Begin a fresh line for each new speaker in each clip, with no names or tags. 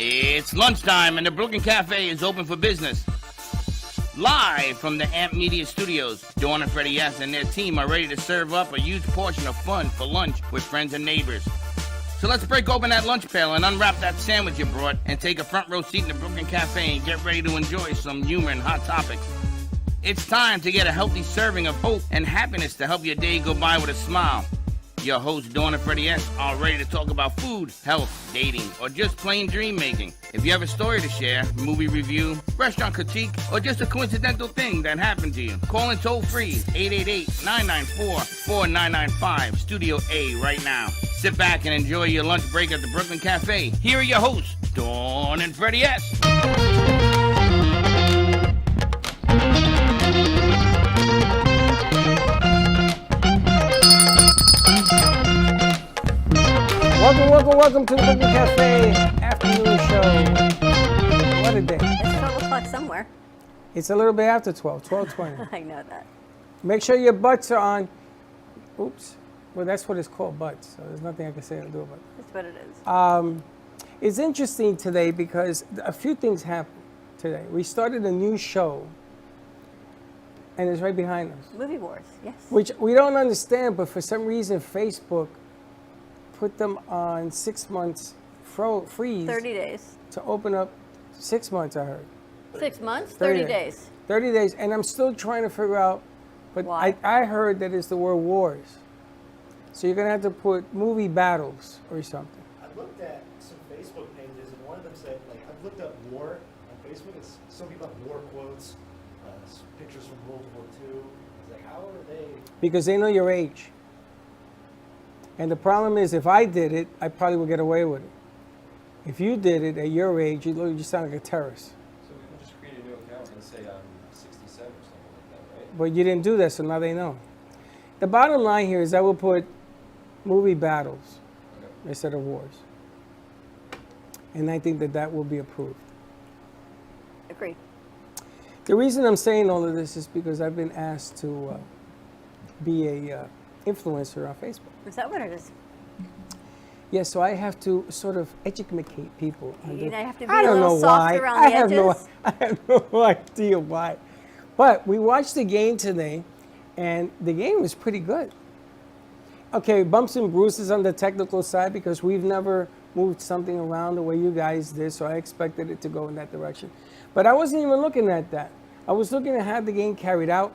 It's lunchtime and the Brooklyn Cafe is open for business. Live from the Amp Media Studios, Dawn and Freddie S. and their team are ready to serve up a huge portion of fun for lunch with friends and neighbors. So let's break open that lunch pail and unwrap that sandwich you brought and take a front row seat in the Brooklyn Cafe and get ready to enjoy some humor and hot topics. It's time to get a healthy serving of hope and happiness to help your day go by with a smile. Your hosts, Dawn and Freddie S., are ready to talk about food, health, dating, or just plain dream making. If you have a story to share, movie review, restaurant critique, or just a coincidental thing that happened to you, call in toll free 888-994-4995, Studio A right now. Sit back and enjoy your lunch break at the Brooklyn Cafe. Here are your hosts, Dawn and Freddie S.
Welcome to the Brooklyn Cafe afternoon show. What a day.
It's 12 o'clock somewhere.
It's a little bit after 12:20.
I know that.
Make sure your butts are on. Oops. Well, that's what it's called, butts. So there's nothing I can say to do about it.
That's what it is.
It's interesting today because a few things happened today. We started a new show, and it's right behind us.
Movie Wars, yes.
Which we don't understand, but for some reason, Facebook put them on 6 months freeze.
30 days.
To open up 6 months, I heard.
6 months? 30 days.
30 days, and I'm still trying to figure out, but
why?
I heard that it's the word wars. So you're going to have to put movie battles or something.
I looked at some Facebook pages, and one of them said, like, I've looked up war on Facebook, and some people have war quotes, pictures from World War II. I was like, how are they?
Because they know your age. And the problem is, if I did it, I probably would get away with it. If you did it at your age, you just sound like a terrorist.
So we can just create a new account and say I'm 67 or something like that, right?
But you didn't do that, so now they know. The bottom line here is I will put movie battles instead of wars. And I think that that will be approved.
Agreed.
The reason I'm saying all of this is because I've been asked to be a influencer on Facebook.
Is that what it is?
Yeah, so I have to sort of educate people.
You have to be
I
a
don't
little
know why.
softer around the edges?
I have no idea why. But we watched the game today, and the game was pretty good. Okay, bumps and bruises on the technical side because we've never moved something around the way you guys did, so I expected it to go in that direction. But I wasn't even looking at that. I was looking at how the game carried out.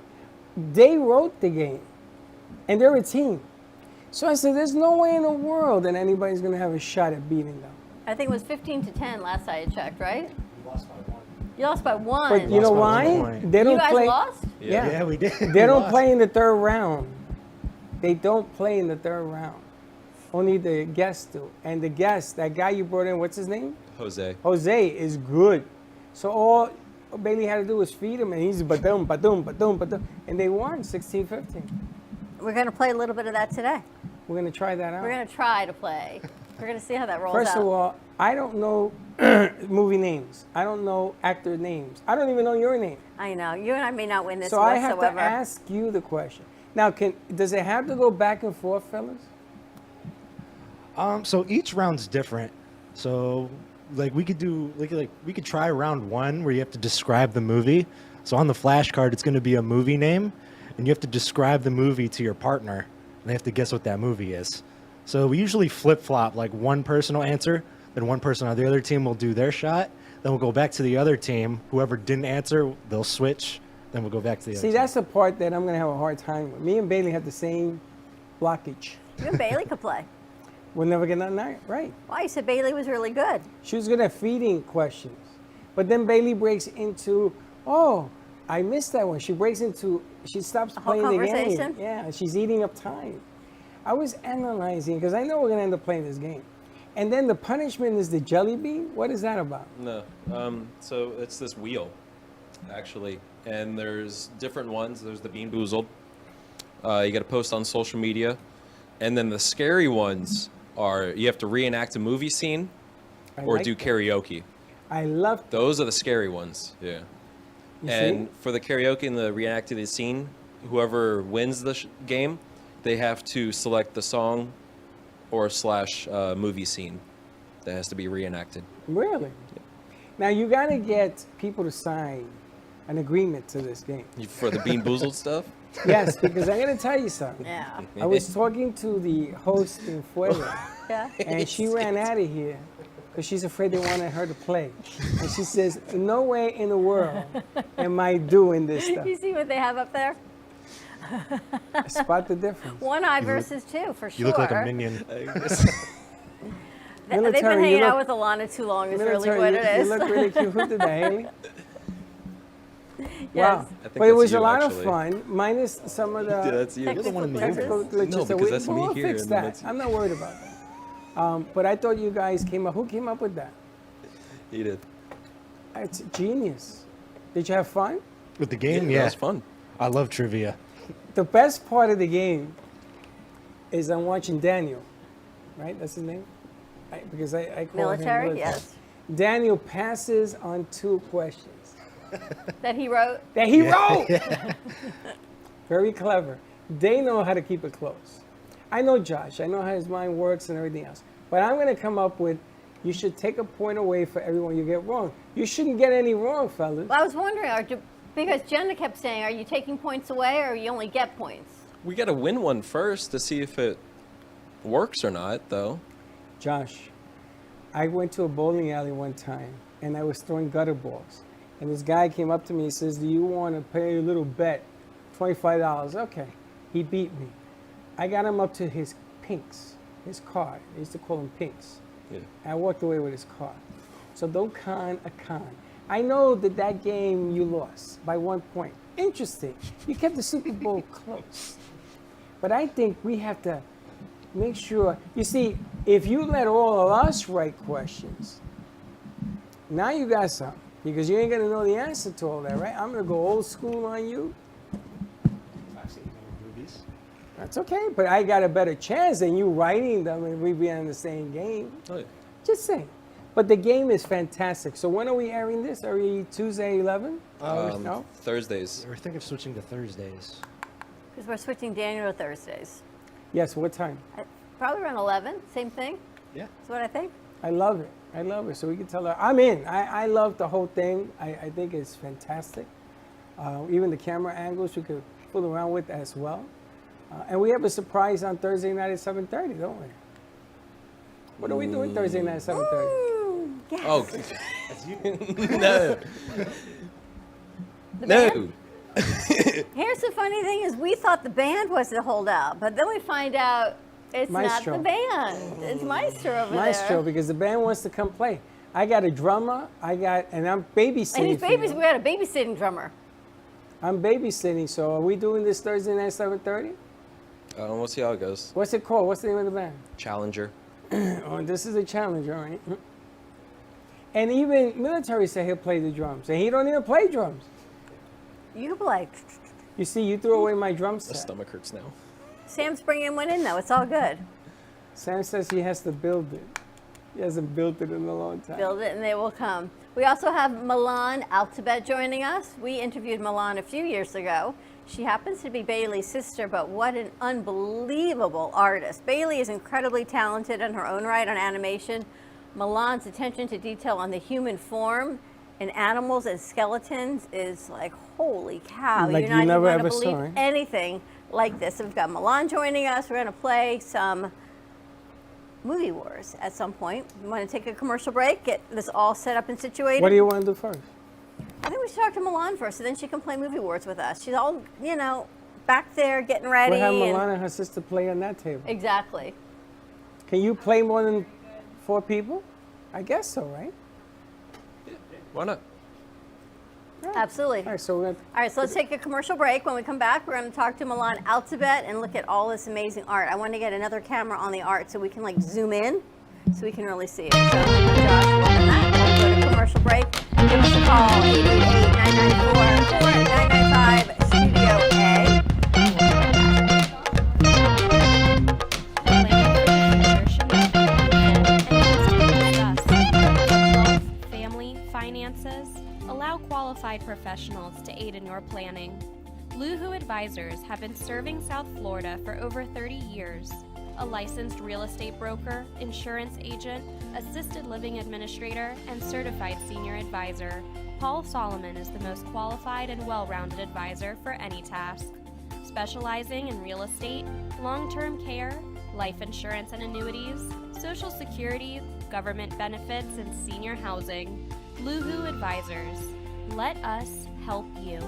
They wrote the game, and they're a team. So I said, there's no way in the world that anybody's going to have a shot at beating them.
I think it was 15-10 last I had checked, right?
We lost by one.
You lost by one.
But you know
Lost by
why?
1 point.
They don't
You guys
play.
lost?
Yeah, we did.
They don't play in the third round. They don't play in the third round. Only the guests do. And the guest, that guy you brought in, what's his name?
Jose.
Jose is good. So all Bailey had to do was feed him, and he's ba-dum, ba-dum, ba-dum, ba-dum. And they won 16-15.
We're going to play a little bit of that today.
We're going to try that out.
We're going to try to play. We're going to see how that rolls
First
out.
of all, I don't know movie names. I don't know actor names. I don't even know your name.
I know. You and I may not win this
So I have
whatsoever.
to ask you the question. Now, does it have to go back and forth, fellas?
So each round's different. So like we could try round one where you have to describe the movie. So on the flashcard, it's going to be a movie name, and you have to describe the movie to your partner, and they have to guess what that movie is. So we usually flip-flop, like one person will answer, then one person on the other team will do their shot, then we'll go back to the other team. Whoever didn't answer, they'll switch, then we'll go back to the other
See,
team.
that's the part that I'm going to have a hard time with. Me and Bailey have the same blockage.
You and Bailey could play.
We'll never get nothing right.
Why? You said Bailey was really good.
She was good at feeding questions. But then Bailey breaks into, oh, I missed that one. She stops
whole
playing the game.
conversation?
Yeah, she's eating up time. I was analyzing, because I know we're going to end up playing this game. And then the punishment is the jelly bean? What is that about?
No. So it's this wheel, actually. And there's different ones. There's the Bean Boozled. You got to post on social media. And then the scary ones are you have to reenact a movie scene or do karaoke.
I love
Those are the scary ones. Yeah.
You
And
see?
for the karaoke and the reenacted scene, whoever wins the game, they have to select the song or / movie scene. that has to be reenacted.
Really? Now you got to get people to sign an agreement to this game.
For the Bean Boozled stuff?
Yes, because I'm going to tell you something.
Yeah.
I was talking to the host in Fuego,
Yeah.
and she ran out of here because she's afraid they wanted her to play. And she says, no way in the world am I doing this stuff.
You see what they have up there?
Spot the difference.
One eye versus two, for sure.
You look like a minion.
They've
Military,
been
you
hanging out
look-
with Alana too long is really
Military,
what
you,
it is.
you look really cute. Who did that, Haley?
Yes.
Wow.
I think
But it
that's
was
you,
a lot
actually.
of fun, minus some of the
Yeah, that's you.
You're the one in the
Technical
middle.
glitches.
technical glitches.
No, because
So
that's me
we'll
here,
fix
and then
that.
that's you.
I'm not worried about that. But I thought you guys came up. Who came up with that?
He did.
It's genius. Did you have fun?
With the game,
That
yeah.
was fun.
I love trivia.
The best part of the game is I'm watching Daniel, right? That's his name? Because I call him
Military, yes.
Daniel passes on 2 questions
That he wrote.
that he wrote. Very clever. They know how to keep it close. I know Josh. I know how his mind works and everything else. But I'm going to come up with, you should take a point away for everyone you get wrong. You shouldn't get any wrong, fellas.
Well, I was wondering, because Jenna kept saying, are you taking points away or you only get points?
We got to win one first to see if it works or not, though.
Josh, I went to a bowling alley one time and I was throwing gutter balls. And this guy came up to me and says, do you want to pay a little bet? $25. Okay. He beat me. I got him up to his pinks, his card. They used to call him pinks.
Yeah.
And I walked away with his card. So don't con a con. I know that game you lost by 1 point. Interesting. You kept the Super Bowl close. But I think we have to make sure. You see, if you let all of us write questions, now you got something. Because you ain't going to know the answer to all that, right? I'm going to go old school on you.
I've seen movies.
That's okay. But I got a better chance than you writing them and we be on the same game.
Oh, yeah.
Just saying. But the game is fantastic. So when are we airing this? Are we Tuesday 11? No?
Thursdays.
We're thinking of switching to Thursdays.
Because we're switching Daniel to Thursdays.
Yes, what time?
Probably around 11, same thing.
Yeah.
That's what I think.
I love it. I love it. So we can tell her, I'm in. I love the whole thing. I think it's fantastic. Even the camera angles we could fool around with as well. And we have a surprise on Thursday night at 7:30, don't we? What are we doing Thursday night at 7:30?
Yes.
Oh,
That's you.
no.
The
No.
band? Here's the funny thing is we thought the band was the holdout, but then we find out it's
Maestro.
not the band. It's Maestro over
Maestro,
there.
because the band wants to come play. I got a drummer. and I'm babysitting.
And he's
for you.
we got a babysitting drummer.
I'm babysitting. So are we doing this Thursday night at 7:30?
We'll see how it goes.
What's it called? What's the name of the band?
Challenger.
Oh, this is a challenge, all right. And even Military said he'll play the drums, and he don't even play drums.
You can play.
You see, you threw away my drum
My
set.
stomach hurts now.
Sam's bringing one in though. It's all good.
Sam says he has to build it. He hasn't built it in a long time.
Build it and they will come. We also have Milan Altabet joining us. We interviewed Milan a few years ago. She happens to be Bailey's sister, but what an unbelievable artist. Bailey is incredibly talented in her own right on animation. Milan's attention to detail on the human form and animals and skeletons is like, holy cow.
Like
You're
you
not
never
even
ever
going to
saw,
believe
right?
anything like this. So we've got Milan joining us. We're going to play some Movie Wars at some point. We want to take a commercial break, get this all set up and situated.
What do you want to do first?
I think we should talk to Milan first, and then she can play Movie Wars with us. She's all, back there getting ready.
We'll have
and-
Milan and her sister play on that table.
Exactly.
Can you play more than 4 people? I guess so, right?
Why not?
Absolutely.
All right, so we're
All right, so let's take a commercial break. When we come back, we're going to talk to Milan Altabet and look at all this amazing art. I want to get another camera on the art so we can zoom in so we can really see it. So, Josh, welcome back. We'll go to commercial break. Give us a call, 888-994-4995, Studio A.
Family, finances, allow qualified professionals to aid in your planning. Luhu Advisors have been serving South Florida for over 30 years. a licensed real estate broker, insurance agent, assisted living administrator, and certified senior advisor, Paul Solomon is the most qualified and well-rounded advisor for any task. Specializing in real estate, long-term care, life insurance and annuities, Social Security, government benefits, and senior housing. Luhu Advisors. Let us help you.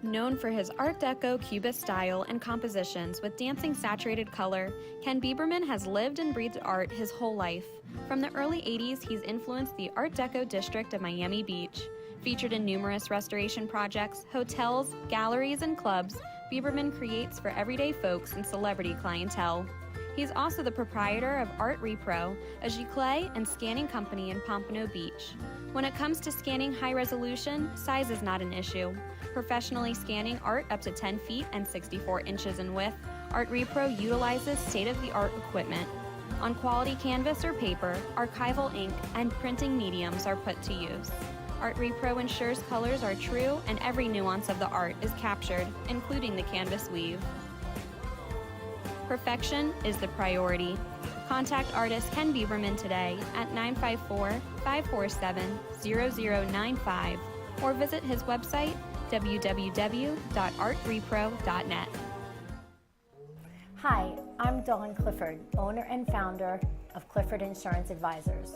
Known for his Art Deco Cubist style and compositions with dancing saturated color, Ken Bieberman has lived and breathed art his whole life. From the early 80s, he's influenced the Art Deco district of Miami Beach. Featured in numerous restoration projects, hotels, galleries, and clubs, Bieberman creates for everyday folks and celebrity clientele. He's also the proprietor of Art Repro, a giclée and scanning company in Pompano Beach. When it comes to scanning high resolution, size is not an issue. Professionally scanning art up to 10 feet and 64 inches in width, Art Repro utilizes state-of-the-art equipment. On quality canvas or paper, archival ink and printing mediums are put to use. Art Repro ensures colors are true and every nuance of the art is captured, including the canvas weave. Perfection is the priority. Contact artist Ken Bieberman today at 954-547-0095 or visit his website www.artrepro.net.
Hi, I'm Dawn Clifford, owner and founder of Clifford Insurance Advisors.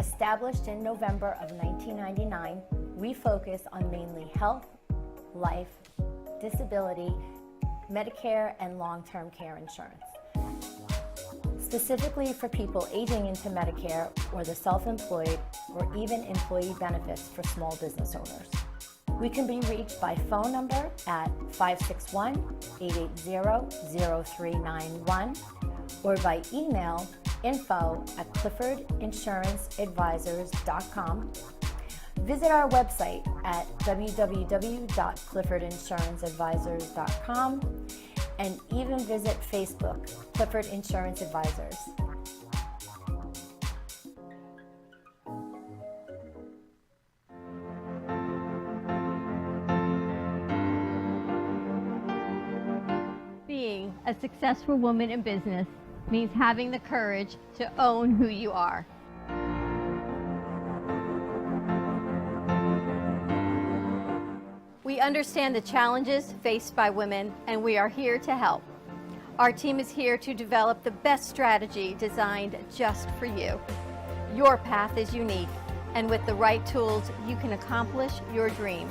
Established in November of 1999, we focus on mainly health, life, disability, Medicare, and long-term care insurance. Specifically for people aging into Medicare or the self-employed or even employee benefits for small business owners. We can be reached by phone number at 561-880-0391 or by email info@cliffordinsuranceadvisors.com. Visit our website at www.cliffordinsuranceadvisors.com and even visit Facebook, Clifford Insurance Advisors.
Being a successful woman in business means having the courage to own who you are. We understand the challenges faced by women, and we are here to help. Our team is here to develop the best strategy designed just for you. Your path is unique, and with the right tools, you can accomplish your dream.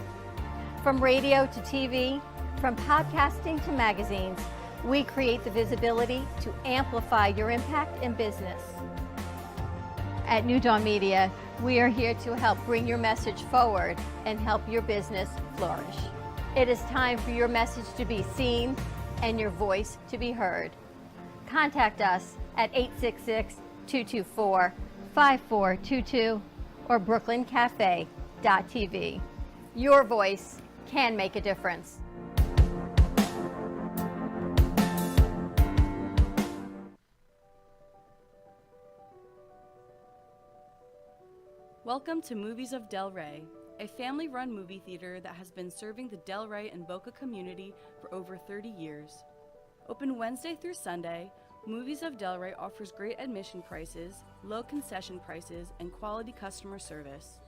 From radio to TV, from podcasting to magazines, we create the visibility to amplify your impact in business. At New Dawn Media, we are here to help bring your message forward and help your business flourish. It is time for your message to be seen and your voice to be heard. Contact us at 866-224-5422 or brooklyncafe.tv. Your voice can make a difference.
Welcome to Movies of Del Rey, a family-run movie theater that has been serving the Del Rey and Boca community for over 30 years. Open Wednesday through Sunday, Movies of Del Rey offers great admission prices, low concession prices, and quality customer service.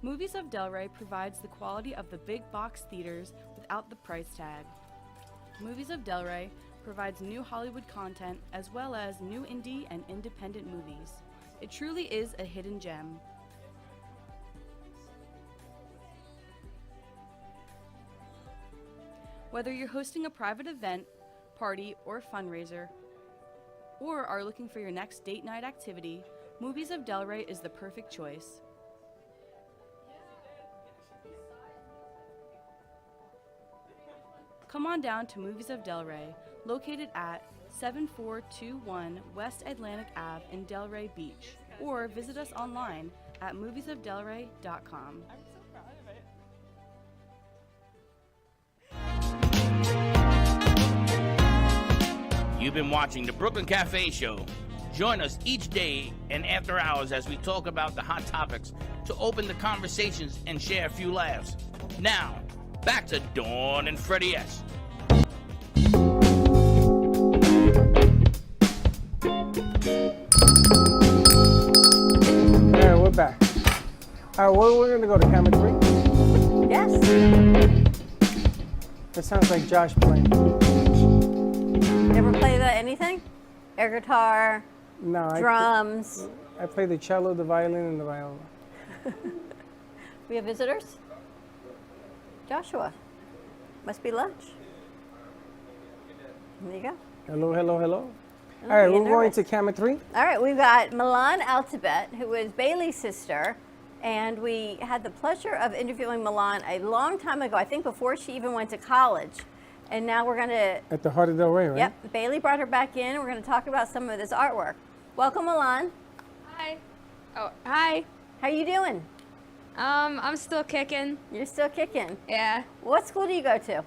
Movies of Del Rey provides the quality of the big box theaters without the price tag. Movies of Del Rey provides new Hollywood content as well as new indie and independent movies. It truly is a hidden gem. Whether you're hosting a private event, party, or fundraiser, or are looking for your next date night activity, Movies of Del Rey is the perfect choice. Come on down to Movies of Del Rey, located at 7421 West Atlantic Ave in Del Rey Beach, or visit us online at moviesofdelrey.com.
I'm so proud of it.
You've been watching the Brooklyn Cafe Show. Join us each day and after hours as we talk about the hot topics to open the conversations and share a few laughs. Now, back to Dawn and Freddie S.
All right, we're back. All right, we're going to go to camera 3.
Yes.
That sounds like Josh playing.
You ever play anything? Air guitar,
No,
drums.
I play the cello, the violin, and the viola.
We have visitors? Joshua. Must be lunch. There you go.
Hello, hello, hello.
Oh,
All right,
you're
we're going
nervous.
to camera 3.
All right, we've got Milan Altabet, who is Bailey's sister, and we had the pleasure of interviewing Milan a long time ago, I think before she even went to college. And now we're going to,
At the Heart of Del Rey, right?
yep, Bailey brought her back in, and we're going to talk about some of this artwork. Welcome, Milan.
Hi. Oh, hi.
How you doing?
I'm still kicking.
You're still kicking.
Yeah.
What school do you go to?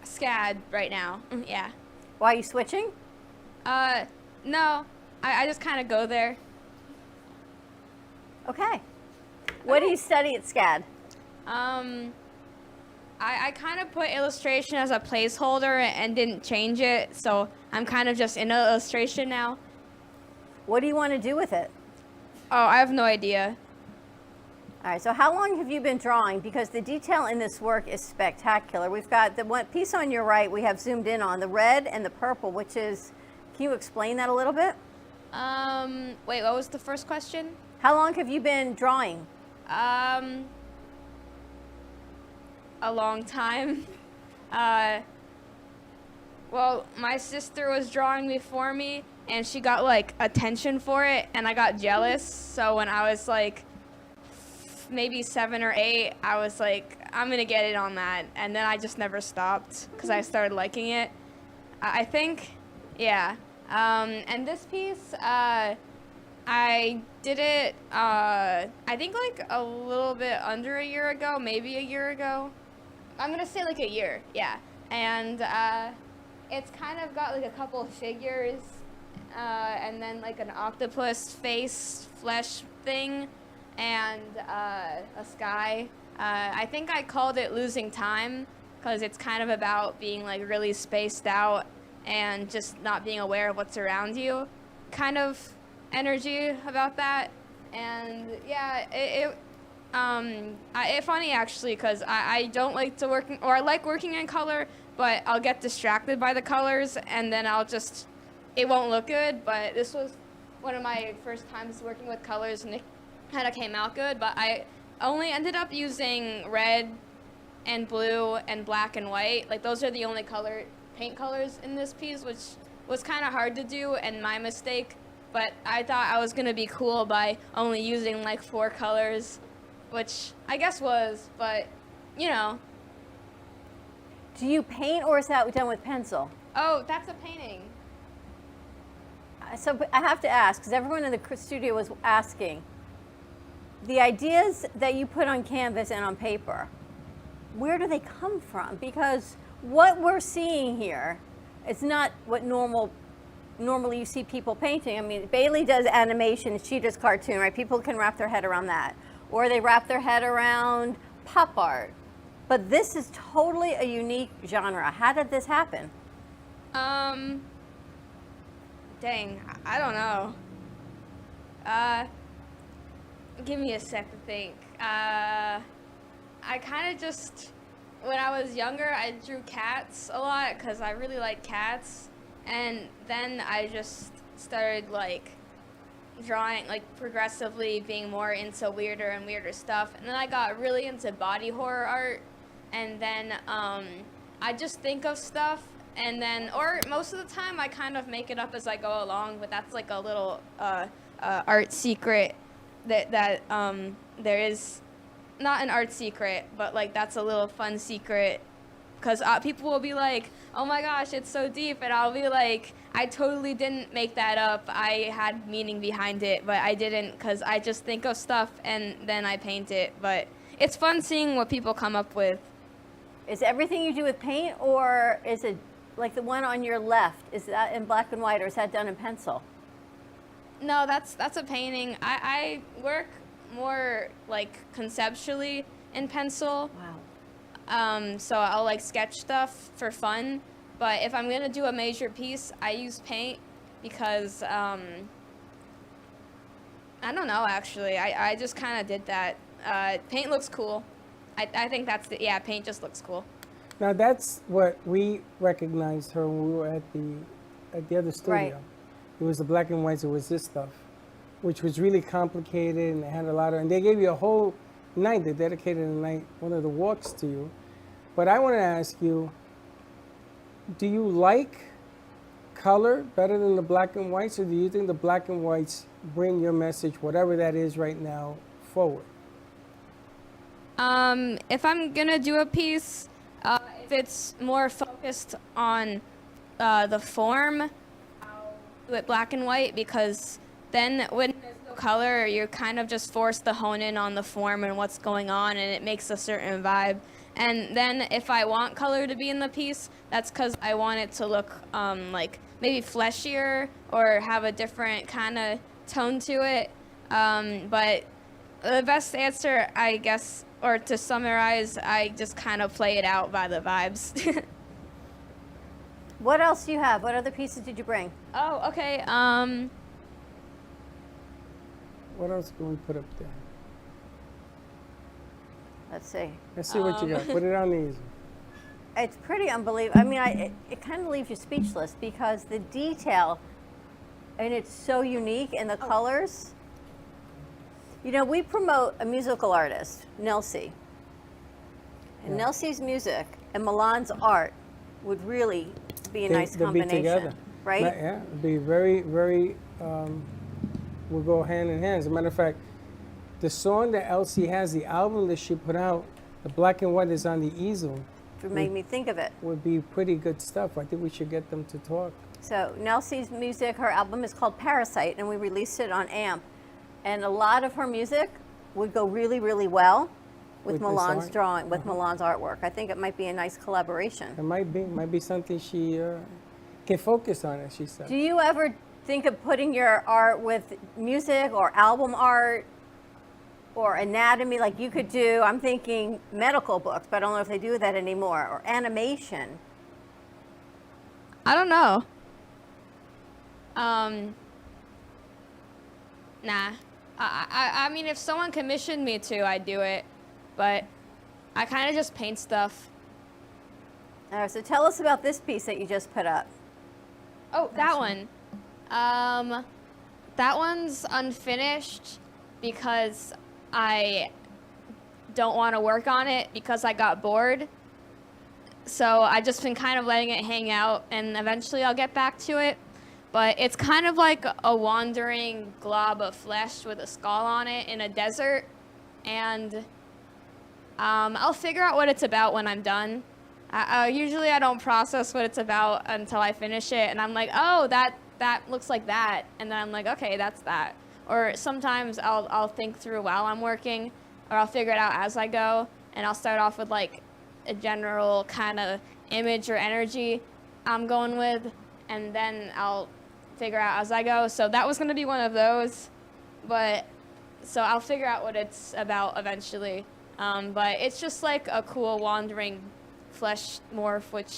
SCAD right now. Yeah.
Why are you switching?
No. I just kind of go there.
Okay. What do you study at SCAD?
I kind of put illustration as a placeholder and didn't change it, so I'm kind of just in illustration now.
What do you want to do with it?
Oh, I have no idea.
All right, so how long have you been drawing? Because the detail in this work is spectacular. We've got the one piece on your right we have zoomed in on, the red and the purple, which is, can you explain that a little bit?
Wait, what was the first question?
How long have you been drawing?
A long time. Well, my sister was drawing before me, and she got like attention for it, and I got jealous. So when I was like maybe 7 or 8, I was like, I'm gonna get it on that, and then I just never stopped because I started liking it. I think, yeah. And this piece, I did it, I think like a little bit under a year ago, maybe a year ago. I'm gonna say like a year, yeah. And it's kind of got like a couple of figures, and then like an octopus face flesh thing, and a sky. I think I called it Losing Time because it's kind of about being like really spaced out and just not being aware of what's around you. Kind of energy about that. And yeah, it's funny actually because I don't like to work, or I like working in color, but I'll get distracted by the colors and then it won't look good. But this was one of my first times working with colors and it kind of came out good, but I only ended up using red and blue and black and white. Like those are the only paint colors in this piece, which was kind of hard to do and my mistake. But I thought I was gonna be cool by only using like 4 colors, which I guess was, but you know.
Do you paint or is that done with pencil?
Oh, that's a painting.
So I have to ask, because everyone in the studio was asking, the ideas that you put on canvas and on paper, where do they come from? Because what we're seeing here is not what normally you see people painting. I mean, Bailey does animation, she does cartoon, right? People can wrap their head around that. Or they wrap their head around pop art. But this is totally a unique genre. How did this happen?
Dang, I don't know. Give me a sec to think. I kind of just, when I was younger, I drew cats a lot because I really like cats. And then I just started like drawing, like progressively being more into weirder and weirder stuff. And then I got really into body horror art. And then I just think of stuff and then, or most of the time I kind of make it up as I go along, but that's like a little art secret that there is, not an art secret, but like that's a little fun secret. Because people will be like, oh my gosh, it's so deep. And I'll be like, I totally didn't make that up. I had meaning behind it, but I didn't because I just think of stuff and then I paint it. But it's fun seeing what people come up with.
Is everything you do with paint or is it Like the one on your left, is that in black and white or is that done in pencil?
No, that's a painting. I work more like conceptually in pencil.
Wow.
So I'll like sketch stuff for fun. But if I'm gonna do a major piece, I use paint because I don't know actually. I just kind of did that. Paint looks cool. I think that's paint just looks cool.
Now that's what we recognized her when we were at the other studio.
Right.
It was the black and whites. It was this stuff, which was really complicated and it had a lot of. And they gave you a whole night. They dedicated a night, one of the walks to you. But I want to ask you, do you like color better than the black and whites, or do you think the black and whites bring your message, whatever that is right now, forward?
If I'm gonna do a piece, if it's more focused on the form, I'll do it black and white, because then when there's no color, you're kind of just forced to hone in on the form and what's going on, and it makes a certain vibe. And then if I want color to be in the piece, that's because I want it to look like maybe fleshier or have a different kind of tone to it. But the best answer, I guess, or to summarize, I just kind of play it out by the vibes.
What else do you have? What other pieces did you bring?
Oh, okay.
What else can we put up there?
Let's see.
Let's see what you got. Put it on the easel.
It's pretty unbelievable. I mean, it kind of leaves you speechless because the detail, and it's so unique, and the colors. You know, we promote a musical artist, Nelsie. And
Yeah.
Nelsie's music and Milan's art would really be a nice
They'll be
combination,
together.
right?
Yeah, it'd be very, very, will go hand in hand. As a matter of fact, the song that Elsie has, the album that she put out, the black and white is on the easel,
It made me think of it.
would be pretty good stuff. I think we should get them to talk.
So Nelsie's music, her album is called Parasite, and we released it on AMP. And a lot of her music would go really, really well with
With this
Milan's
art?
drawing, with Milan's artwork. I think it might be a nice collaboration.
It might be something she can focus on, as she said.
Do you ever think of putting your art with music or album art or anatomy? Like you could do, I'm thinking medical books, but I don't know if they do that anymore, or animation.
I don't know. Nah. I mean, if someone commissioned me to, I'd do it. But I kind of just paint stuff.
All right, so tell us about this piece that you just put up.
Oh, that one. That one's unfinished because I don't want to work on it because I got bored. So I've just been kind of letting it hang out, and eventually I'll get back to it. But it's kind of like a wandering glob of flesh with a skull on it in a desert. And I'll figure out what it's about when I'm done. Usually I don't process what it's about until I finish it. And I'm like, oh, that looks like that. And then I'm like, okay, that's that. Or sometimes I'll think through while I'm working, or I'll figure it out as I go. And I'll start off with like a general kind of image or energy I'm going with. And then I'll figure out as I go. So that was going to be one of those. But so I'll figure out what it's about eventually. But it's just like a cool wandering flesh morph, which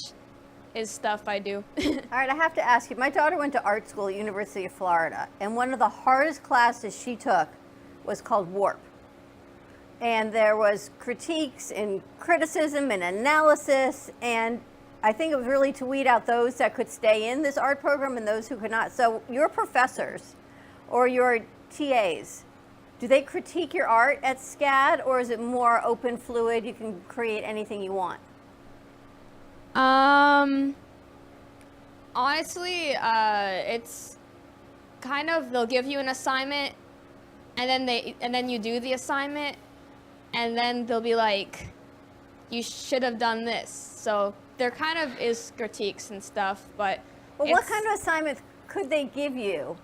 is stuff I do.
All right, I have to ask you, my daughter went to art school at University of Florida, and one of the hardest classes she took was called Warp. And there was critiques and criticism and analysis, and I think it was really to weed out those that could stay in this art program and those who could not. So your professors or your TAs, do they critique your art at SCAD, or is it more open, fluid, you can create anything you want?
Honestly, it's kind of, they'll give you an assignment, and then you do the assignment, and then they'll be like, you should have done this. So there kind of is critiques and stuff, but
Well, what kind of assignments could they give you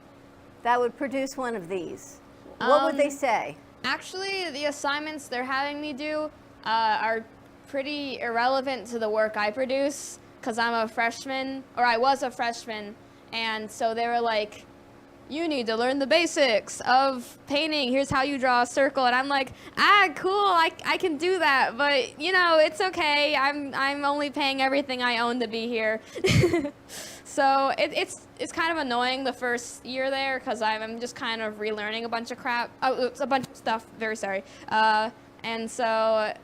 that would produce one of these? What would they say?
Actually, the assignments they're having me do are pretty irrelevant to the work I produce. because I'm a freshman, or I was a freshman, and so they were like, you need to learn the basics of painting. Here's how you draw a circle. And I'm like, cool, I can do that. But, it's okay. I'm only paying everything I own to be here. So it's kind of annoying the first year there because I'm just kind of relearning a bunch of crap. Oh, it's a bunch of stuff. Very sorry. And so,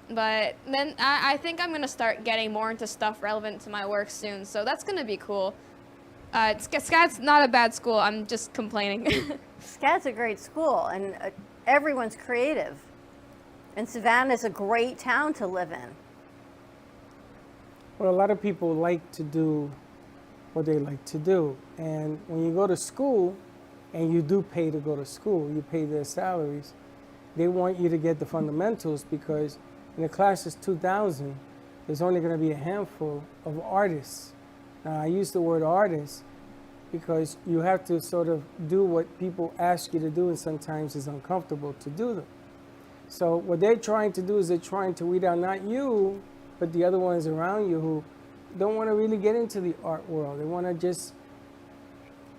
but then I think I'm going to start getting more into stuff relevant to my work soon. So that's going to be cool. SCAD's not a bad school. I'm just complaining.
SCAD's a great school, and everyone's creative. And Savannah's a great town to live in.
Well, a lot of people like to do what they like to do. And when you go to school, and you do pay to go to school, you pay their salaries, they want you to get the fundamentals because in the class of 2000, there's only going to be a handful of artists. Now, I use the word artist because you have to sort of do what people ask you to do, and sometimes it's uncomfortable to do them. So what they're trying to do is they're trying to weed out not you, but the other ones around you who don't want to really get into the art world. They want to just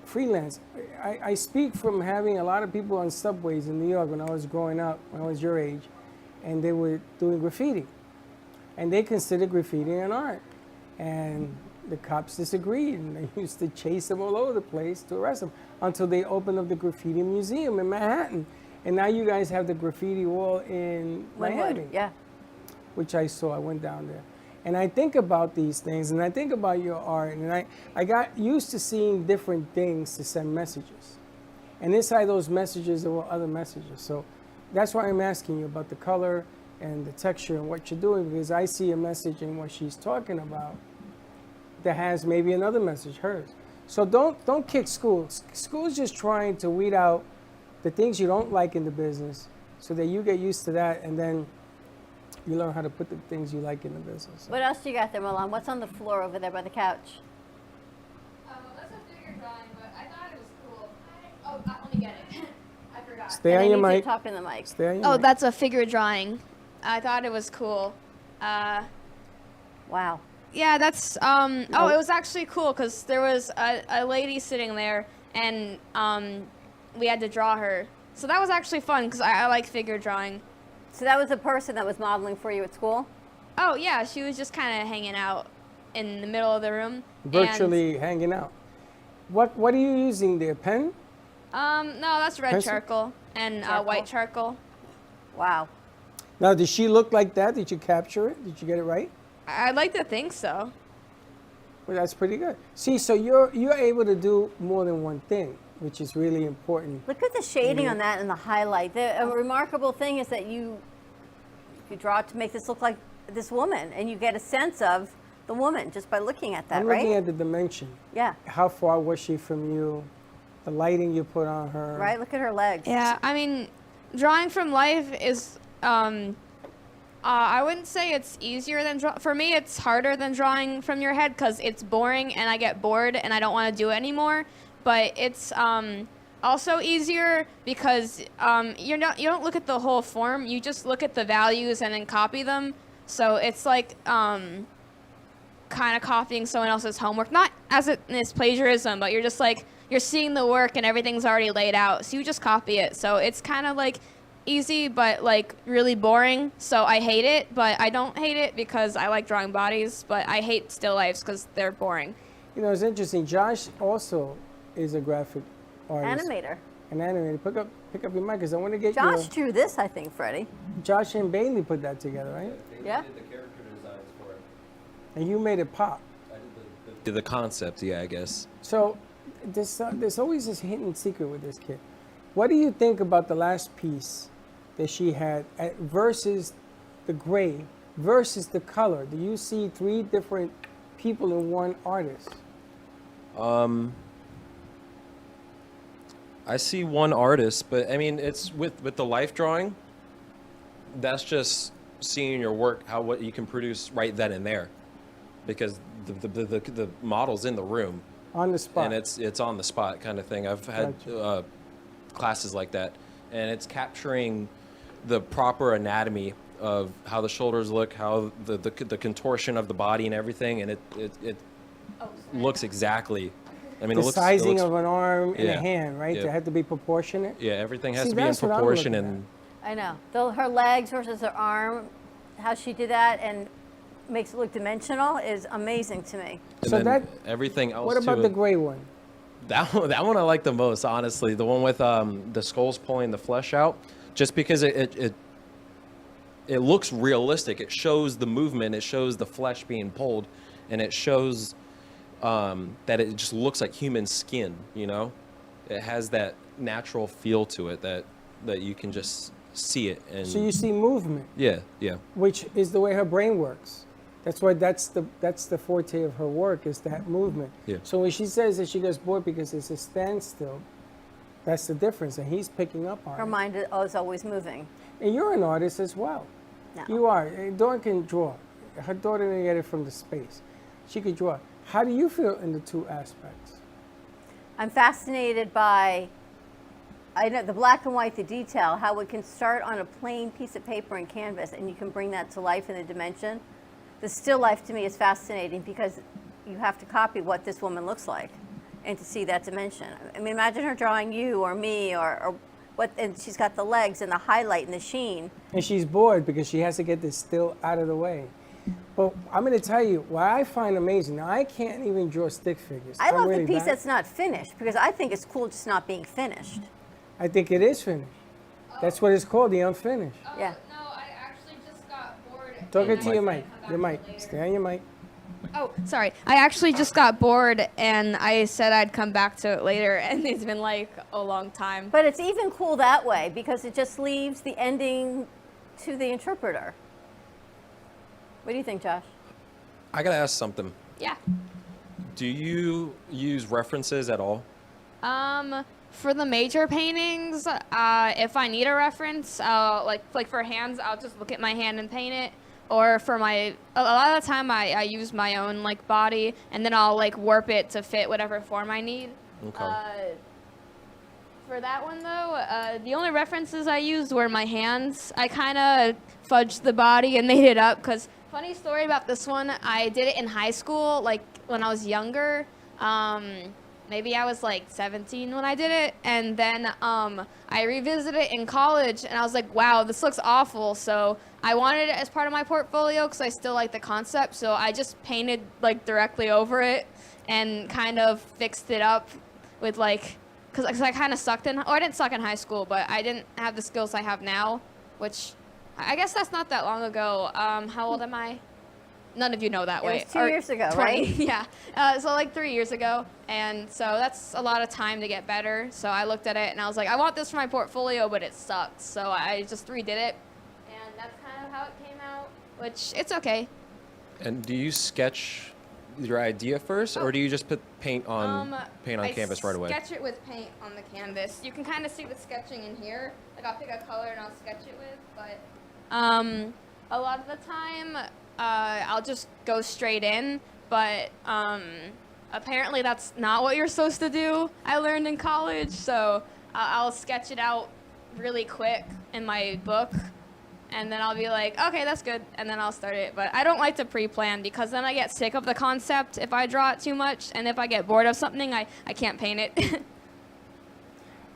freelance. I speak from having a lot of people on subways in New York when I was growing up, when I was your age, and they were doing graffiti. And they considered graffiti an art. And the cops disagreed, and they used to chase them all over the place to arrest them until they opened up the graffiti museum in Manhattan. And now you guys have the graffiti wall in Miami.
Yeah.
Which I saw. I went down there. And I think about these things, and I think about your art, and I got used to seeing different things to send messages. And inside those messages, there were other messages. So that's why I'm asking you about the color and the texture and what you're doing, because I see a message in what she's talking about that has maybe another message, hers. So don't kick school. School's just trying to weed out the things you don't like in the business so that you get used to that, and then you learn how to put the things you like in the business.
What else do you got there, Milan? What's on the floor over there by the couch?
That's a figure drawing, but I thought it was cool. Oh, let me get it. I forgot.
Stay on your
need you to
mic.
talk in the mic.
Stay on your mic.
That's a figure drawing. I thought it was cool.
Wow.
Yeah, that's, it was actually cool because there was a lady sitting there and we had to draw her. So that was actually fun because I like figure drawing.
So that was a person that was modeling for you at school?
Oh, yeah, she was just kind of hanging out in the middle of the room.
Virtually hanging out. What are you using there, pen?
No, that's red
Pencil?
charcoal and white charcoal.
Wow.
Now, did she look like that? Did you capture it? Did you get it right?
I'd like to think so.
Well, that's pretty good. See, so you're able to do more than one thing, which is really important.
Look at the shading on that and the highlight. A remarkable thing is that you draw it to make this look like this woman, and you get a sense of the woman just by looking at that,
I'm
right?
looking at the dimension.
Yeah.
How far was she from you? The lighting you put on her.
Right, look at her legs.
Yeah, I mean, drawing from life is, I wouldn't say it's easier than for me, it's harder than drawing from your head because it's boring and I get bored and I don't want to do it anymore. But it's also easier because you don't look at the whole form. You just look at the values and then copy them. So it's like kind of copying someone else's homework. Not as it is plagiarism, but you're just like you're seeing the work and everything's already laid out. So you just copy it. So it's kind of like easy, but like really boring. So I hate it, but I don't hate it because I like drawing bodies. But I hate still lifes because they're boring.
You know, it's interesting. Josh also is a graphic artist.
Animator.
An animator. Pick up your mic, because I want to get
Josh drew this, I think, Freddie.
Josh and Bailey put that together, right?
Yeah.
Did the character designs for it.
And you made it pop.
I did the concept, yeah, I guess.
So there's always this hidden secret with this kid. What do you think about the last piece that she had versus the gray versus the color? Do you see three different people in one artist?
I see one artist, but I mean, it's with the life drawing, that's just seeing your work, what you can produce right then and there, because the model's in the room.
On the spot.
And it's on the spot kind of thing. I've had classes like that, and it's capturing the proper anatomy of how the shoulders look, how the contortion of the body and everything, and it looks exactly. I mean,
The
it looks,
sizing of an arm and a
yeah,
hand, right?
yeah.
They have to be proportionate.
Yeah, everything has
See,
to be in
that's what I'm
proportion,
looking
and
I know. Her legs versus her arm, how she did that and makes it look dimensional is amazing to me.
and
So
then
that-
everything else.
What about
to
the
it,
gray one?
that one I like the most, honestly. The one with the skulls pulling the flesh out, just because it looks realistic. It shows the movement. It shows the flesh being pulled, and it shows that it just looks like human skin. You know, it has that natural feel to it that you can just see it. And
So you see movement,
yeah, yeah,
which is the way her brain works. That's why that's the forte of her work, is that movement.
Yeah.
So when she says that she gets bored because it's a standstill, that's the difference, and he's picking up on
Her
it.
mind is always moving.
And you're an artist as well.
No.
You are. Dawn can draw. Her daughter didn't get it from the space. She could draw. How do you feel in the two aspects?
I'm fascinated by, I know the black and white, the detail, how it can start on a plain piece of paper and canvas and you can bring that to life in a dimension. The still life to me is fascinating because you have to copy what this woman looks like and to see that dimension. I mean, imagine her drawing you or me or what, and she's got the legs and the highlight and the sheen.
And she's bored because she has to get this still out of the way. But I'm going to tell you what I find amazing. Now, I can't even draw stick figures.
I love
really
the piece
bad.
that's not finished because I think it's cool just not being finished.
I think it is finished. That's what it's called, the unfinished.
Yeah.
No, I actually just got bored.
Talk
and
it to
I
your
said
mic.
I'd come
Your
back
mic.
to it later.
Stay on your mic.
Oh, sorry. I actually just got bored and I said I'd come back to it later, and it's been like a long time.
But it's even cool that way because it just leaves the ending to the interpreter. What do you think, Josh?
I gotta ask something.
Yeah.
Do you use references at all?
For the major paintings, if I need a reference, like for hands, I'll just look at my hand and paint it. Or for a lot of the time, I use my own like body, and then I'll like warp it to fit whatever form I need.
Okay.
For that one though, the only references I used were my hands. I kind of fudged the body and made it up. Cause funny story about this one, I did it in high school, like when I was younger. Maybe I was like 17 when I did it, and then I revisited it in college, and I was like, wow, this looks awful. So I wanted it as part of my portfolio because I still like the concept. So I just painted like directly over it and kind of fixed it up with like, because I kind of sucked or I didn't suck in high school, but I didn't have the skills I have now, which I guess that's not that long ago. How old am I? None of you know that
It
way.
was 2
Or
years ago,
20,
right?
Yeah. So like 3 years ago. And so that's a lot of time to get better. So I looked at it and I was like, I want this for my portfolio, but it sucks. So I just redid it. And that's kind of how it came out, which it's okay.
And do you sketch your idea first, or do you just put paint on canvas right away?
I sketch it with paint on the canvas. You can kind of see the sketching in here. Like I'll pick a color and I'll sketch it with, but a lot of the time I'll just go straight in. But apparently that's not what you're supposed to do. I learned in college, so I'll sketch it out really quick in my book. And then I'll be like, okay, that's good. And then I'll start it. But I don't like to pre-plan because then I get sick of the concept if I draw it too much. And if I get bored of something, I can't paint it.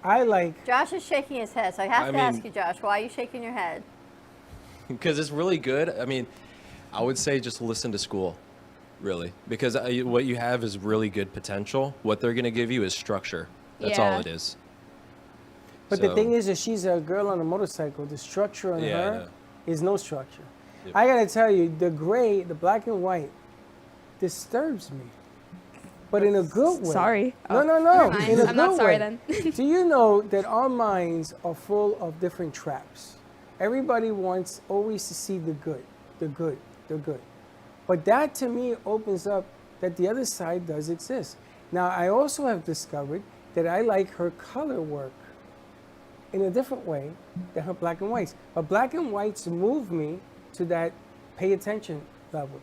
I like,
Josh is shaking his head, so I have
I
to ask
mean-
you, Josh, why are you shaking your head?
Because it's really good. I mean, I would say just listen to school, really, because what you have is really good potential. What they're going to give you is structure. That's all
Yeah.
it is.
but the
So-
thing is that she's a girl on a motorcycle. The structure on
Yeah, I
her
know.
is no structure.
Yep.
I gotta tell you, the gray, the black and white, disturbs me. But in a good way.
Sorry.
No,
Oh,
no, no.
never mind.
In a
I'm not
good
sorry
way.
then.
Do you know that our minds are full of different traps? Everybody wants always to see the good, the good, the good. But that to me opens up that the other side does exist. Now, I also have discovered that I like her color work in a different way than her black and whites. But black and whites move me to that pay attention level.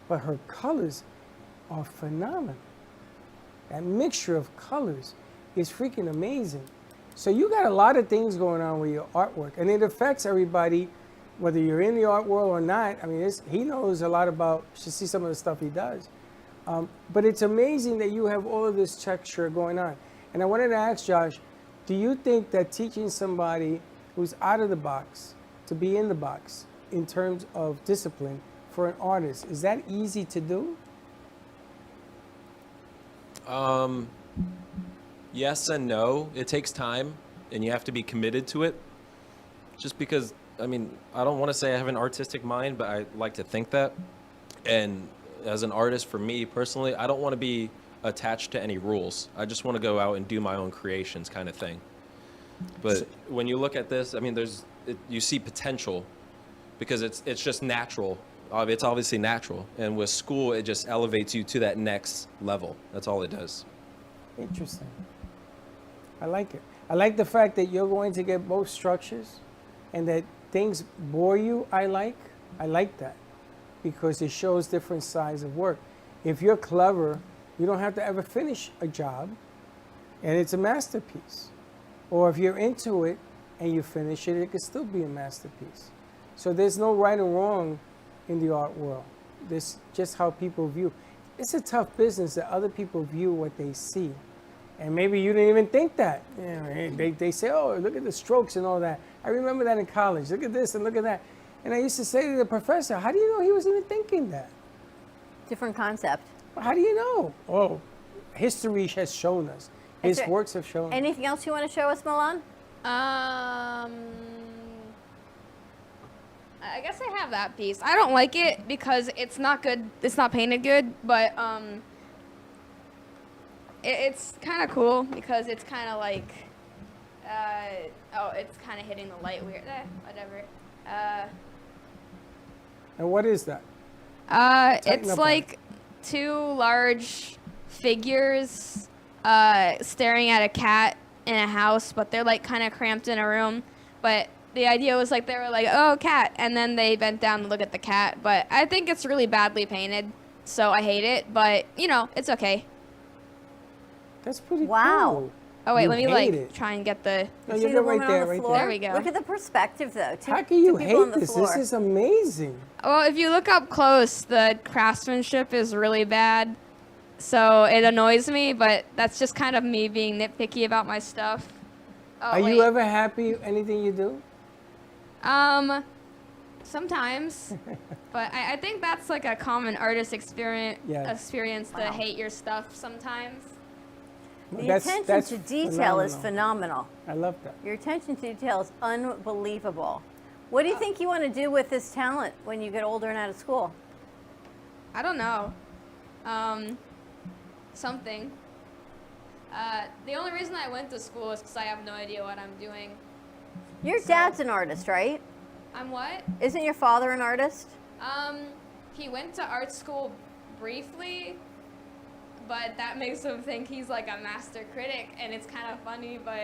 But her colors are phenomenal. That mixture of colors is freaking amazing. So you got a lot of things going on with your artwork, and it affects everybody whether you're in the art world or not, I mean, he knows a lot about, you should see some of the stuff he does. But it's amazing that you have all of this texture going on. And I wanted to ask Josh, do you think that teaching somebody who's out of the box to be in the box in terms of discipline for an artist, is that easy to do?
Yes and no. It takes time, and you have to be committed to it. Just because, I mean, I don't want to say I have an artistic mind, but I like to think that. And as an artist, for me personally, I don't want to be attached to any rules. I just want to go out and do my own creations, kind of thing. But when you look at this, I mean, you see potential, because it's just natural. It's obviously natural. And with school, it just elevates you to that next level. That's all it does.
Interesting. I like it. I like the fact that you're going to get both structures and that things bore you. I like that, because it shows different sides of work. If you're clever, you don't have to ever finish a job, and it's a masterpiece. Or if you're into it and you finish it, it could still be a masterpiece. So there's no right or wrong in the art world. This just how people view. It's a tough business that other people view what they see. And maybe you didn't even think that. You know, they say, oh, look at the strokes and all that. I remember that in college. Look at this and look at that. And I used to say to the professor, how do you know he was even thinking that?
Different concept.
How do you know? Oh, history has shown us. His works have shown us.
Anything else you want to show us, Milan?
I guess I have that piece. I don't like it because it's not good. It's not painted good, but it's kind of cool because it's kind of like, it's kind of hitting the light weird. Whatever.
And what is that?
It's like two large figures staring at a cat in a house, but they're like kind of cramped in a room. But the idea was like they were like, oh, cat, and then they bent down to look at the cat. But I think it's really badly painted, so I hate it. But you know, it's okay.
That's pretty
Wow.
cool.
Oh wait,
You
let me
hate
like
it.
try and get the.
No,
See
you're
the
right
woman
there,
on the
right
floor?
there.
There we go.
Look at the perspective, though.
How can you
two people on
hate
the
this?
floor.
This is amazing.
Well, if you look up close, the craftsmanship is really bad, so it annoys me. But that's just kind of me being nitpicky about my stuff. Oh,
Are
wait.
you ever happy with anything you do?
Sometimes, but I think that's like a common artist experience to
Wow.
hate your stuff sometimes.
The attention to detail is phenomenal.
I love that.
Your attention to detail is unbelievable. What do you think you want to do with this talent when you get older and out of school?
I don't know. Something. The only reason I went to school is because I have no idea what I'm doing.
Your dad's an artist, right?
I'm what?
Isn't your father an artist?
He went to art school briefly, but that makes him think he's like a master critic, and it's kind of funny, but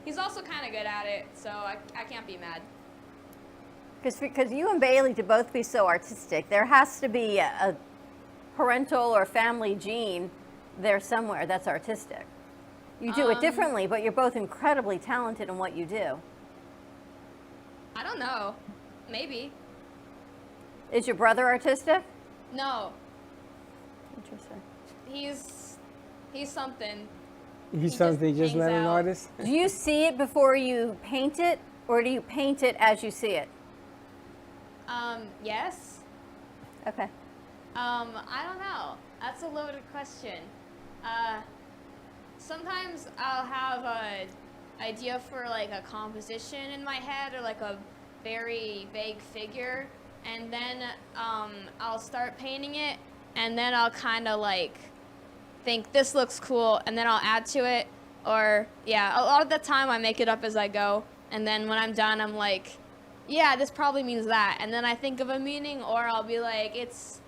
he's also kind of good at it, so I can't be mad.
Because you and Bailey to both be so artistic, there has to be a parental or family gene there somewhere that's artistic. You do it differently, but you're both incredibly talented in what you do.
I don't know. Maybe.
Is your brother artistic?
No.
Interesting.
He's something.
He's something, just not an artist?
Do you see it before you paint it, or do you paint it as you see it?
Yes.
Okay.
I don't know. That's a loaded question. Sometimes I'll have a idea for like a composition in my head or like a very vague figure, and then I'll start painting it, and then I'll kind of like think this looks cool, and then I'll add to it, or yeah, a lot of the time I make it up as I go, and then when I'm done I'm like, yeah, this probably means that, and then I think of a meaning, or I'll be like, it's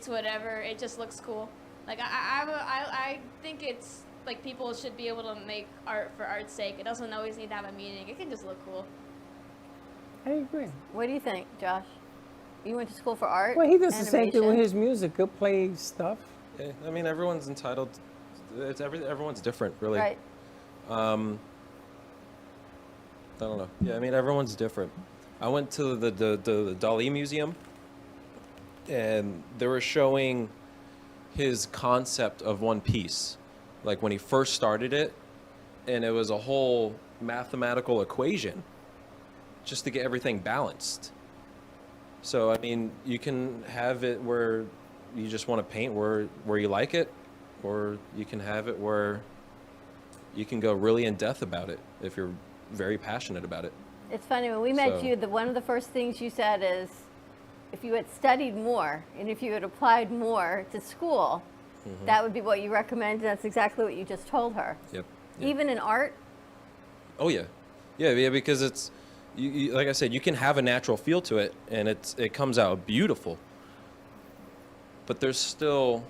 whatever, it just looks cool. Like I think it's like people should be able to make art for art's sake. It doesn't always need to have a meaning. It can just look cool.
I agree.
What do you think, Josh? You went to school for art?
Well, he does the same thing with
animation?
his music. He'll play stuff.
Yeah, I mean, everyone's entitled. Everyone's different, really.
Right.
I don't know. Yeah, I mean, everyone's different. I went to the Dali Museum, and they were showing his concept of one piece, like when he first started it, and it was a whole mathematical equation just to get everything balanced. So, I mean, you can have it where you just want to paint where you like it, or you can have it where you can go really in depth about it if you're very passionate about it.
It's funny, when we met
So-
you, one of the first things you said is, if you had studied more and if you had applied more to school, that would be what you recommended. That's exactly what you just told her.
Yep.
Even in art?
Oh yeah, yeah, because it's you, like I said, you can have a natural feel to it, and it comes out beautiful. But there's still,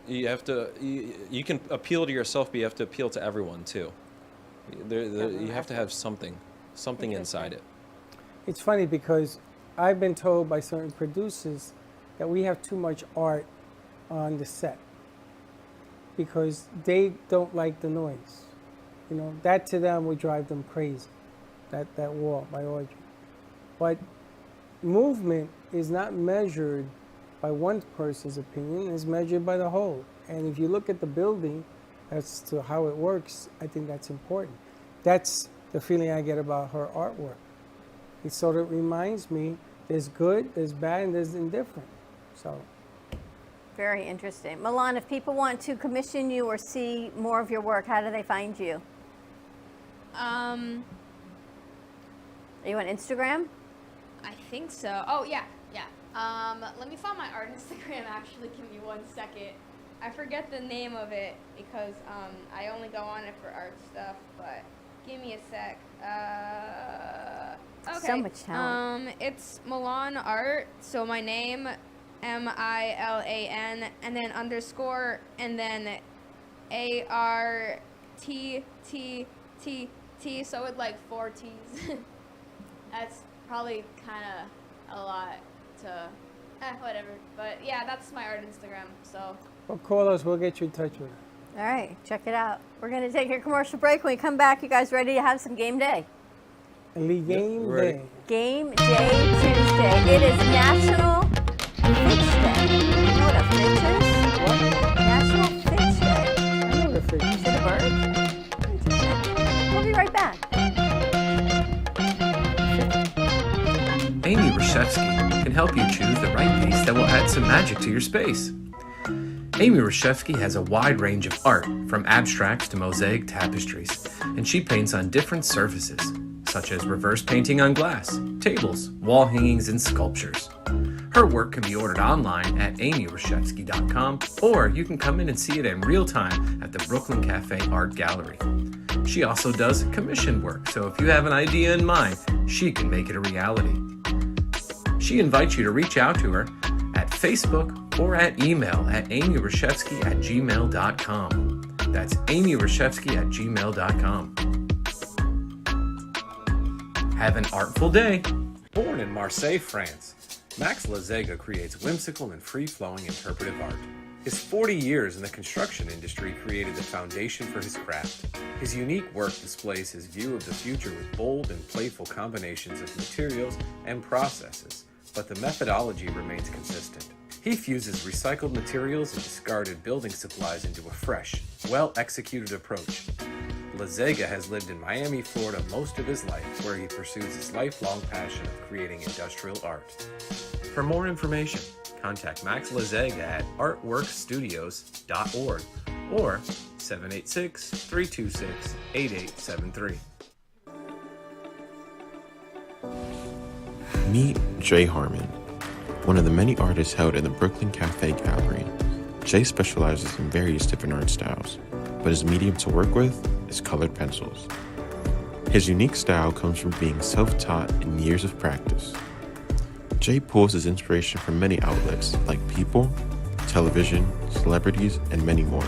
you have to, you can appeal to yourself, but you have to appeal to everyone too. You have to have something inside it.
It's funny because I've been told by certain producers that we have too much art on the set because they don't like the noise. You know, that to them would drive them crazy, that wall by Audrey. But movement is not measured by one person's opinion, it's measured by the whole. And if you look at the building as to how it works, I think that's important. That's the feeling I get about her artwork. It sort of reminds me there's good, there's bad, and there's indifferent. So,
Very interesting. Milan, if people want to commission you or see more of your work, how do they find you? Are you on Instagram?
I think so. Oh, yeah. Let me find my art Instagram, actually. Give me 1 second. I forget the name of it because I only go on it for art stuff, but give me a sec. Okay.
So much talent.
It's Milan Art, so my name, Milan, and then underscore, and then ARTTTT, so with like 4 T's. That's probably kind of a lot to, whatever. But yeah, that's my art Instagram, so.
well, call us, we'll get you in touch with her.
All right, check it out. We're going to take a commercial break. When we come back, you guys ready to have some game day?
Game
we're ready.
day.
Game Day Tuesday. It is National Fish Day. You know what a fish is?
What?
National Fish Day.
I know the fish.
Is it a bird? Interesting. We'll be right back.
Amy Reshevsky can help you choose the right piece that will add some magic to your space. Amy Reshevsky has a wide range of art, from abstracts to mosaic tapestries, and she paints on different surfaces, such as reverse painting on glass, tables, wall hangings, and sculptures. Her work can be ordered online at amyreshevsky.com, or you can come in and see it in real time at the Brooklyn Cafe Art Gallery. She also does commission work, so if you have an idea in mind, she can make it a reality. She invites you to reach out to her at Facebook or at email at amyreshevsky@gmail.com. That's amyreshevsky@gmail.com. Have an artful day.
Born in Marseille, France, Max Lazega creates whimsical and free-flowing interpretive art. His 40 years in the construction industry created the foundation for his craft. His unique work displays his view of the future with bold and playful combinations of materials and processes, but the methodology remains consistent. He fuses recycled materials and discarded building supplies into a fresh, well-executed approach. Lazega has lived in Miami, Florida most of his life, where he pursues his lifelong passion of creating industrial art. For more information, contact Max Lazega at artworkstudios.org or 786-326-8873.
Meet Jay Harmon, one of the many artists held in the Brooklyn Cafe Gallery. Jay specializes in various different art styles, but his medium to work with is colored pencils. His unique style comes from being self-taught and years of practice. Jay pulls his inspiration from many outlets like people, television, celebrities, and many more.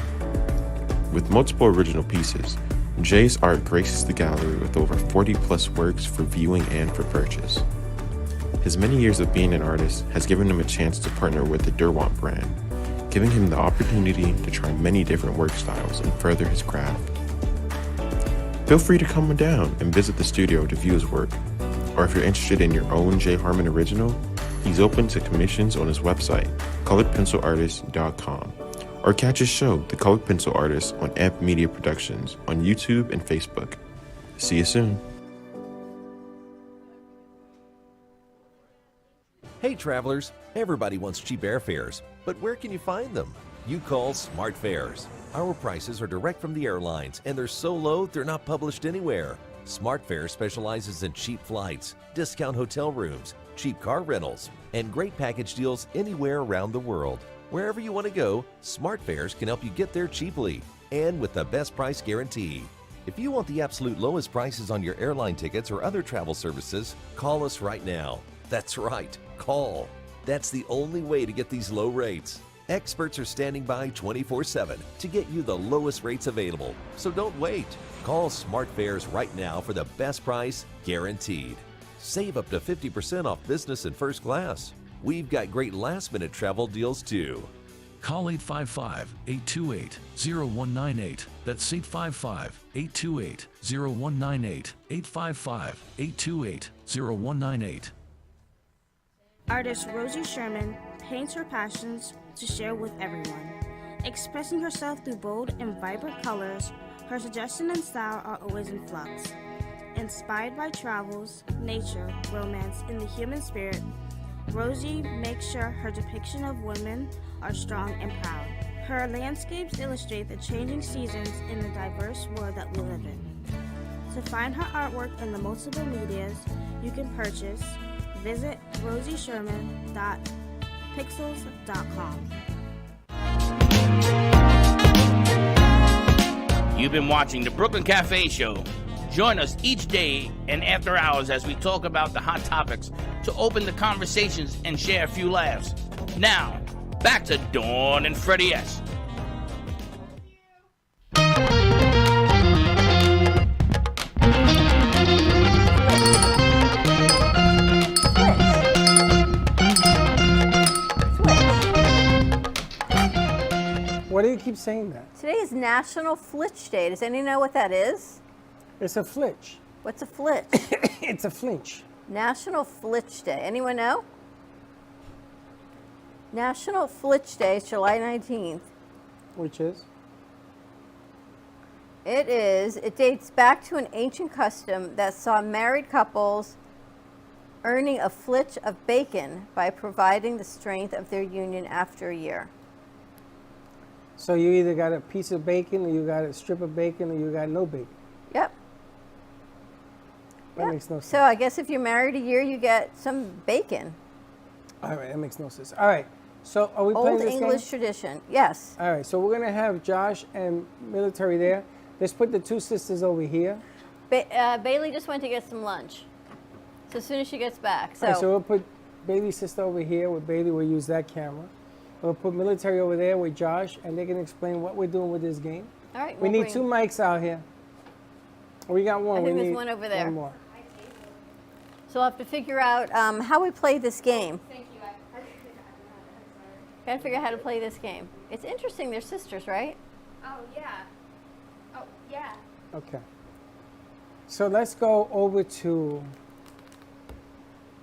With multiple original pieces, Jay's art graces the gallery with over 40 plus works for viewing and for purchase. His many years of being an artist has given him a chance to partner with the Derwent brand, giving him the opportunity to try many different work styles and further his craft. Feel free to come down and visit the studio to view his work, Or if you're interested in your own J. Harmon original, he's open to commissions on his website, coloredpencilartist.com. Or catch his show, The Colored Pencil Artist, on Amp Media Productions on YouTube and Facebook. See you soon.
Hey travelers, everybody wants cheap airfares, but where can you find them? You call Smart Fares. Our prices are direct from the airlines, and they're so low they're not published anywhere. Smart Fares specializes in cheap flights, discount hotel rooms, cheap car rentals, and great package deals anywhere around the world. Wherever you want to go, Smart Fares can help you get there cheaply and with the best price guarantee. If you want the absolute lowest prices on your airline tickets or other travel services, call us right now. That's right, call. That's the only way to get these low rates. Experts are standing by 24/7 to get you the lowest rates available, so don't wait. Call Smart Fares right now for the best price guaranteed. Save up to 50% off business and first class. We've got great last-minute travel deals too.
Call 855-828-0198. That's 855-828-0198. 855-828-0198.
Artist Rosie Sherman paints her passions to share with everyone. Expressing herself through bold and vibrant colors, her suggestion and style are always in flux. Inspired by travels, nature, romance, and the human spirit, Rosie makes sure her depiction of women are strong and proud. Her landscapes illustrate the changing seasons in the diverse world that we live in. To find her artwork in the multiple medias you can purchase, visit rosiesherman.pixels.com.
You've been watching the Brooklyn Cafe Show. Join us each day and after hours as we talk about the hot topics to open the conversations and share a few laughs. Now, back to Dawn and Freddie S.
Why do you keep saying that?
Today is National Flitch Day. Does anyone know what that is?
It's a flitch.
What's a flitch?
It's a flinch.
National Flitch Day. Anyone know? National Flitch Day is July 19th.
Which is?
It dates back to an ancient custom that saw married couples earning a flitch of bacon by providing the strength of their union after a year.
So you either got a piece of bacon, or you got a strip of bacon, or you got no bacon.
Yep.
That makes no sense.
So I guess if you're married a year, you get some bacon.
All right, that makes no sense. All right, so are we playing
Old
this
English
game?
tradition, yes.
All right, so we're going to have Josh and Military there. Let's put the two sisters over here.
Bailey just went to get some lunch. So as soon as she gets back.
All right, so we'll put Bailey's sister over here with Bailey. We'll use that camera. We'll put Military over there with Josh, and they can explain what we're doing with this game.
All right.
We need two mics out here. We got one.
I think
we
there's
need
one over there.
One more.
So we'll have to figure out how we play this game.
Thank you.
Gotta figure out how to play this game. It's interesting. They're sisters, right?
Oh, yeah. Oh, yeah.
Okay. So let's go over to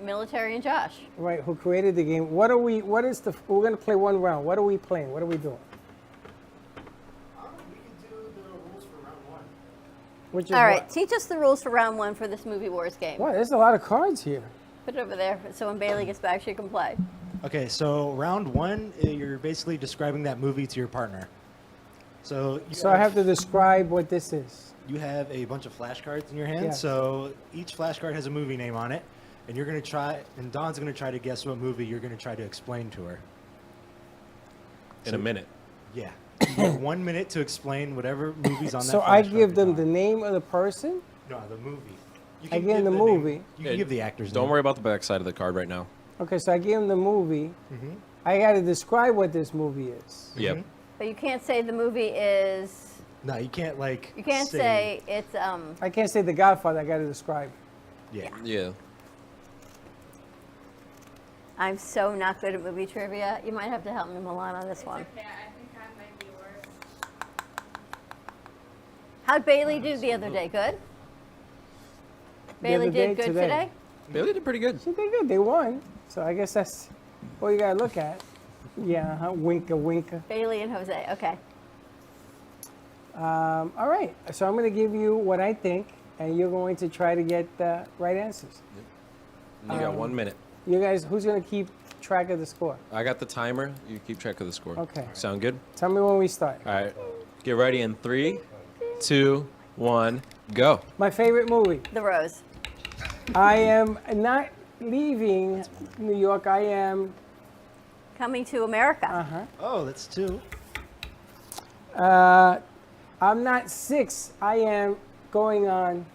Military and Josh.
right who created the game. What is the? We're gonna play one round. What are we playing? What are we doing? Which is
All right.
what?
Teach us the rules for round one for this Movie Wars game.
What? There's a lot of cards here.
Put it over there so when Bailey gets back, she can play.
Okay, so round one, you're basically describing that movie to your partner. So
I have to describe what this is.
You have a bunch of flashcards in your hand.
Yes.
So each flashcard has a movie name on it, and you're going to try, and Dawn's going to try to guess what movie you're going to try to explain to her.
In a minute.
Yeah. You have 1 minute to explain whatever movie's on that.
So I
flashcard
give
to
them
Dawn.
the name of the person.
No, the movie. You
I give them the
name-
movie.
You can give the actor's
Don't
name.
worry about the back side of the card right now.
Okay, so I give them the movie.
Mm-hmm.
I got to describe what this movie is.
Yep.
But you can't say the movie is.
No, you can't like.
You can't say it's
I can't say The Godfather. I got to describe.
Yeah.
Yeah.
I'm so not good at movie trivia. You might have to help me, Milan, on this one.
Yeah, I think I might be worse.
How'd Bailey do the other day? Good?
The
Bailey
other day,
did good
today.
Bailey did pretty good.
She did good. They won. So I guess that's what you got to look at. Yeah, winka, winka.
Bailey and Jose. Okay.
All right. So I'm going to give you what I think, and you're going to try to get the right answers.
You got 1 minute.
You guys, who's going to keep track of the score?
I got the timer. You keep track of the score.
Okay.
Sound good?
Tell me when we start.
All right. Get ready in 3, 2, 1, go.
My favorite movie.
The Rose.
I am not leaving New York. I am
Coming to America.
Uh-huh.
Oh, that's 2.
I'm not 6. I am going on.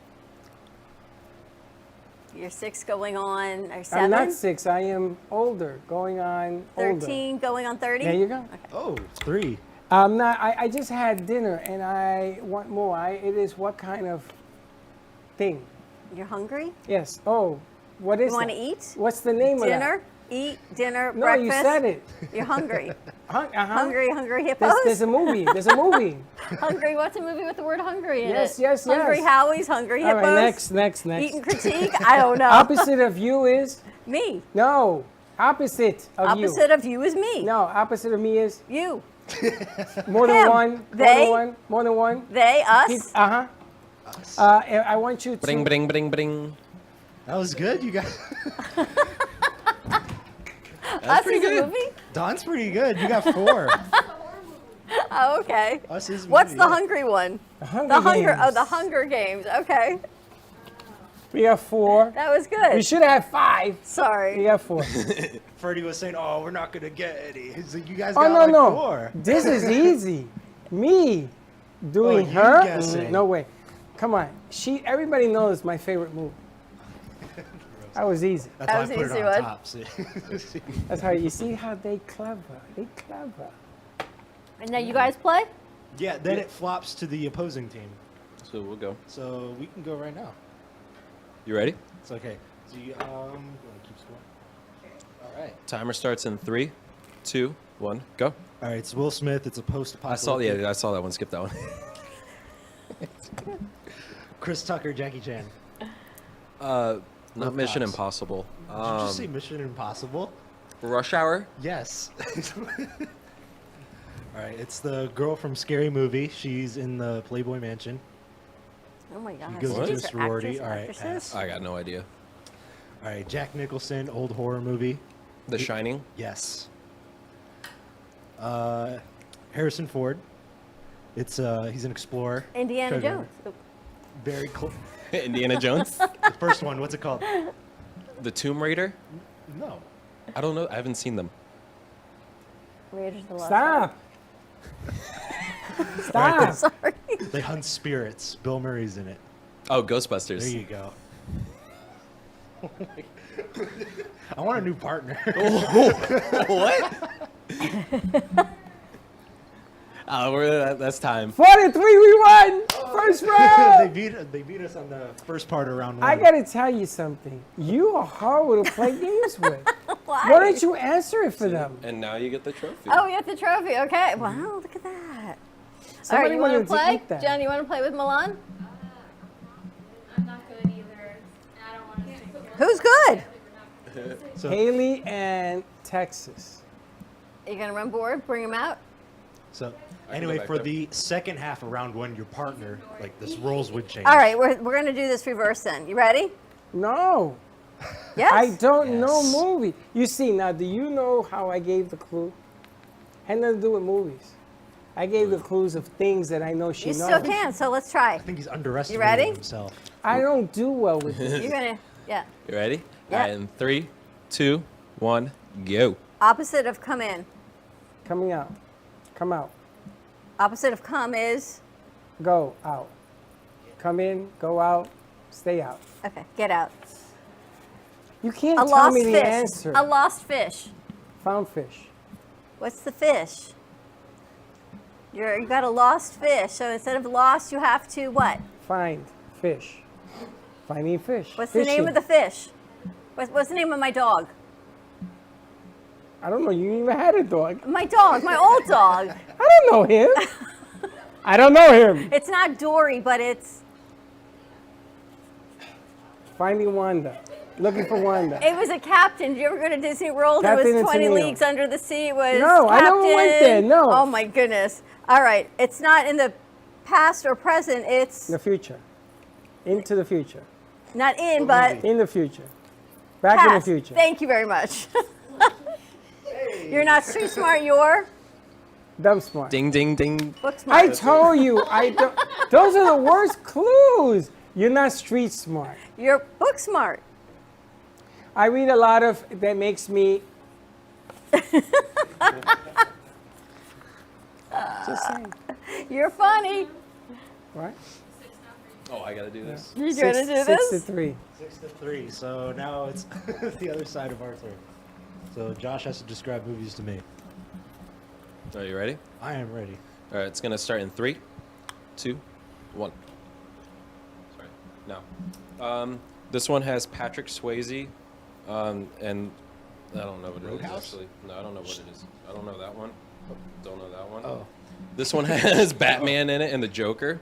You're 6 going on, or 7?
I'm not 6. I am older, going on
13 going on 30?
There you go.
Okay.
Oh, 3.
I'm not. I just had dinner and I want more. It is what kind of thing?
You're hungry?
Yes. Oh, what is
You want to
that?
eat?
What's the name of that?
Dinner? Eat, dinner,
No,
breakfast?
you said it.
You're hungry.
Uh-huh.
Hungry hippos?
There's a movie. There's a movie.
Hungry, what's a movie with the word hungry in
Yes,
it?
yes,
Hungry
yes.
Howie's, Hungry
All
Hippos?
right, next.
Eat and critique? I don't know.
Opposite of you is?
Me.
No. Opposite of you.
Opposite of you is me.
No, opposite of me is?
You.
More than
Him.
one.
They.
More than one.
They, us.
Uh-huh. I want you to...
Bring, bring, bring, bring.
That was good. You got.
Us is a movie?
Don's pretty good. You got 4.
Oh, okay.
Us is a
What's
movie,
the
yeah.
hungry one?
The Hunger Games.
Oh, the Hunger Games. Okay.
We have 4.
That was good.
We should have 5.
Sorry.
We have 4.
Freddie was saying, "Oh, we're not gonna get any." He's like, "You guys
Oh,
got
no,
like
no.
4."
This is easy. Me doing
you
her?
guessing.
No way. Come on. Everybody knows my favorite movie. That was easy.
That's
That
why I
was
put it
easy
on
one.
top. See?
That's how you see how they clever. They clever.
And now you guys play?
Yeah. Then it flops to the opposing team,
So we'll go.
so we can go right now.
You ready?
It's okay. So you want to keep score? All right.
Timer starts in 3, 2, 1, go.
All right. It's Will Smith. It's a
I
post-apocalyptic.
saw that one. Skip that one.
Chris Tucker, Jackie Chan.
Not
Both
Mission
cops.
Impossible.
Did you just say Mission Impossible?
Rush Hour.
Yes. All right. It's the girl from Scary Movie. She's in the Playboy Mansion.
Oh my gosh.
goes
into
These
a
are
sorority.
actors and
All right,
actresses?
I got no idea.
All right. Jack Nicholson, old horror movie.
The Shining.
Yes. Harrison Ford. It's he's an explorer.
Indiana
Treasure
Jones.
hunter. Very close.
Indiana Jones.
The first one. What's it called?
The Tomb Raider.
No.
I don't know. I haven't seen them.
Raiders of the Lost
Stop.
All
Stop.
right,
Sorry.
they hunt spirits. Bill Murray's in it.
Oh,
There
Ghostbusters.
you go. I want a new partner.
What? That's time.
43, we won. First round.
they beat us on the first part of round 1.
I got to tell you something. You are horrible to play games with.
Why?
Why don't you answer it for them?
And now you get the trophy.
Oh, we got the trophy. Okay. Wow, look at that. All
Somebody
right, you want to
wanted to
play?
eat that.
Jen, you want to play with Milan?
I'm not good either. I don't want to.
Who's good?
So,
Haley and Texas.
Are you going to run board? Bring him out?
so
go
anyway,
back
for
there.
the second half of round 1, your partner, like this roles would change.
All right, we're going to do this reverse then. You ready?
No.
Yes?
I don't know
Yes.
movie. You see, now, do you know how I gave the clue? Had nothing to do with movies. I gave the clues of things that I know she
You
knows.
still can, so let's try.
I think he's underestimating
ready?
himself.
I don't do well with this.
You're going to, yeah.
You ready?
Yeah.
All right, in 3, 2, 1, go.
Opposite of come in.
Coming out. Come out.
Opposite of come is,
Go out. Come in, go out, stay out.
okay, get out.
You can't
A
tell
lost
me the
fish.
answer.
A lost fish.
Found fish.
What's the fish? You got a lost fish. So instead of lost, you have to what?
Find fish. Finding fish.
What's the name of the fish? What's the name of my dog?
I don't know. You even had a dog.
My dog, my old dog.
I don't know him. I don't know him.
It's not Dory, but it's
Finding Wanda. Looking for Wanda.
It was a captain. Did you ever go to Disney World?
Captain
It was
and
20
Tennille.
Leagues Under the Sea. It was
No, I never went
Captain.
there, no.
Oh my goodness. All right. It's not in the past or present. It's
The future. Into the future.
not in, but
In the future. Back in the
past.
future.
Thank you very much. You're not street smart. You're
Dumb smart.
Ding, ding, ding.
book smart.
I told you. Those are the worst clues. You're not street smart.
You're book smart.
I read a lot of that makes me. Just saying.
You're funny.
Right?
Oh, I gotta do this.
You gonna do this?
6-3.
6-3. So now it's the other side of our turn. So Josh has to describe movies to me.
Are you ready?
I am ready.
All right, it's gonna start in 3, 2, 1. Sorry. No. This one has Patrick Swayze, and I don't know what it is
Roadhouse?
actually. No, I don't know what it is. I don't know that one. Don't know that one.
Oh.
This one has Batman in it and the Joker.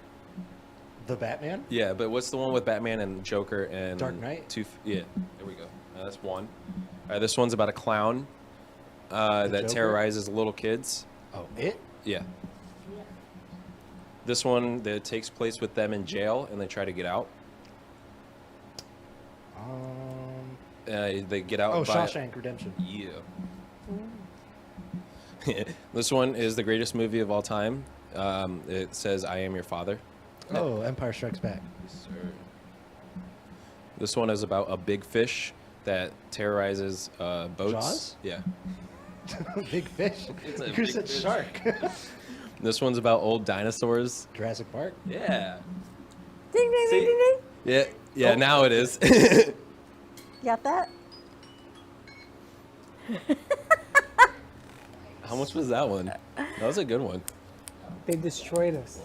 The Batman?
Yeah, but what's the one with Batman and Joker and
Dark Knight?
Yeah, there we go. That's one. All right, this one's about a clown that
Joker?
terrorizes little kids.
Oh, it?
Yeah. This one that takes place with them in jail and they try to get out. They get out.
Oh,
by
Shawshank Redemption.
Yeah. This one is the greatest movie of all time. It says, "I am your father."
Oh, Empire Strikes Back.
Yes, sir. This one is about a big fish that terrorizes boats.
Jaws?
Yeah.
Big fish?
It's a
Who
big
said
fish.
shark?
This one's about old dinosaurs.
Jurassic Park?
Yeah.
Ding, ding,
See?
ding, ding, ding.
Yeah. Yeah.
Oh.
Now it is.
You got that?
How much was that one? That was a good one.
They destroyed us.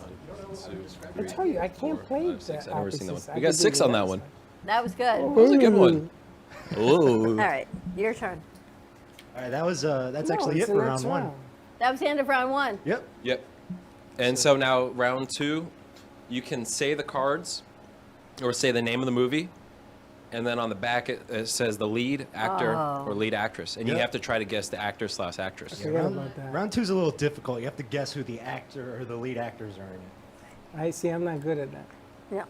1, 2,
I
3,
told you, I can't
4,
play
5, 6.
the
I've never seen that one.
opposites. I
We
could
got
do
6
the
on that
other
one.
side.
That was good.
That was a good one. Ooh.
All right, your turn.
All right, that was that's
No,
actually
it's
it
the
for
next
round one.
round.
That was the end of round 1.
Yep.
Yep. And so now round 2, you can say the cards or say the name of the movie. And then on the back it says the lead actor
Oh.
or lead actress. And you
Yep.
have to try to guess the actor/actress.
Yeah,
Forget
round,
about that.
round 2 is a little difficult. You have to guess who the actor or the lead actors are in it.
I see, I'm not good at that.
Yeah.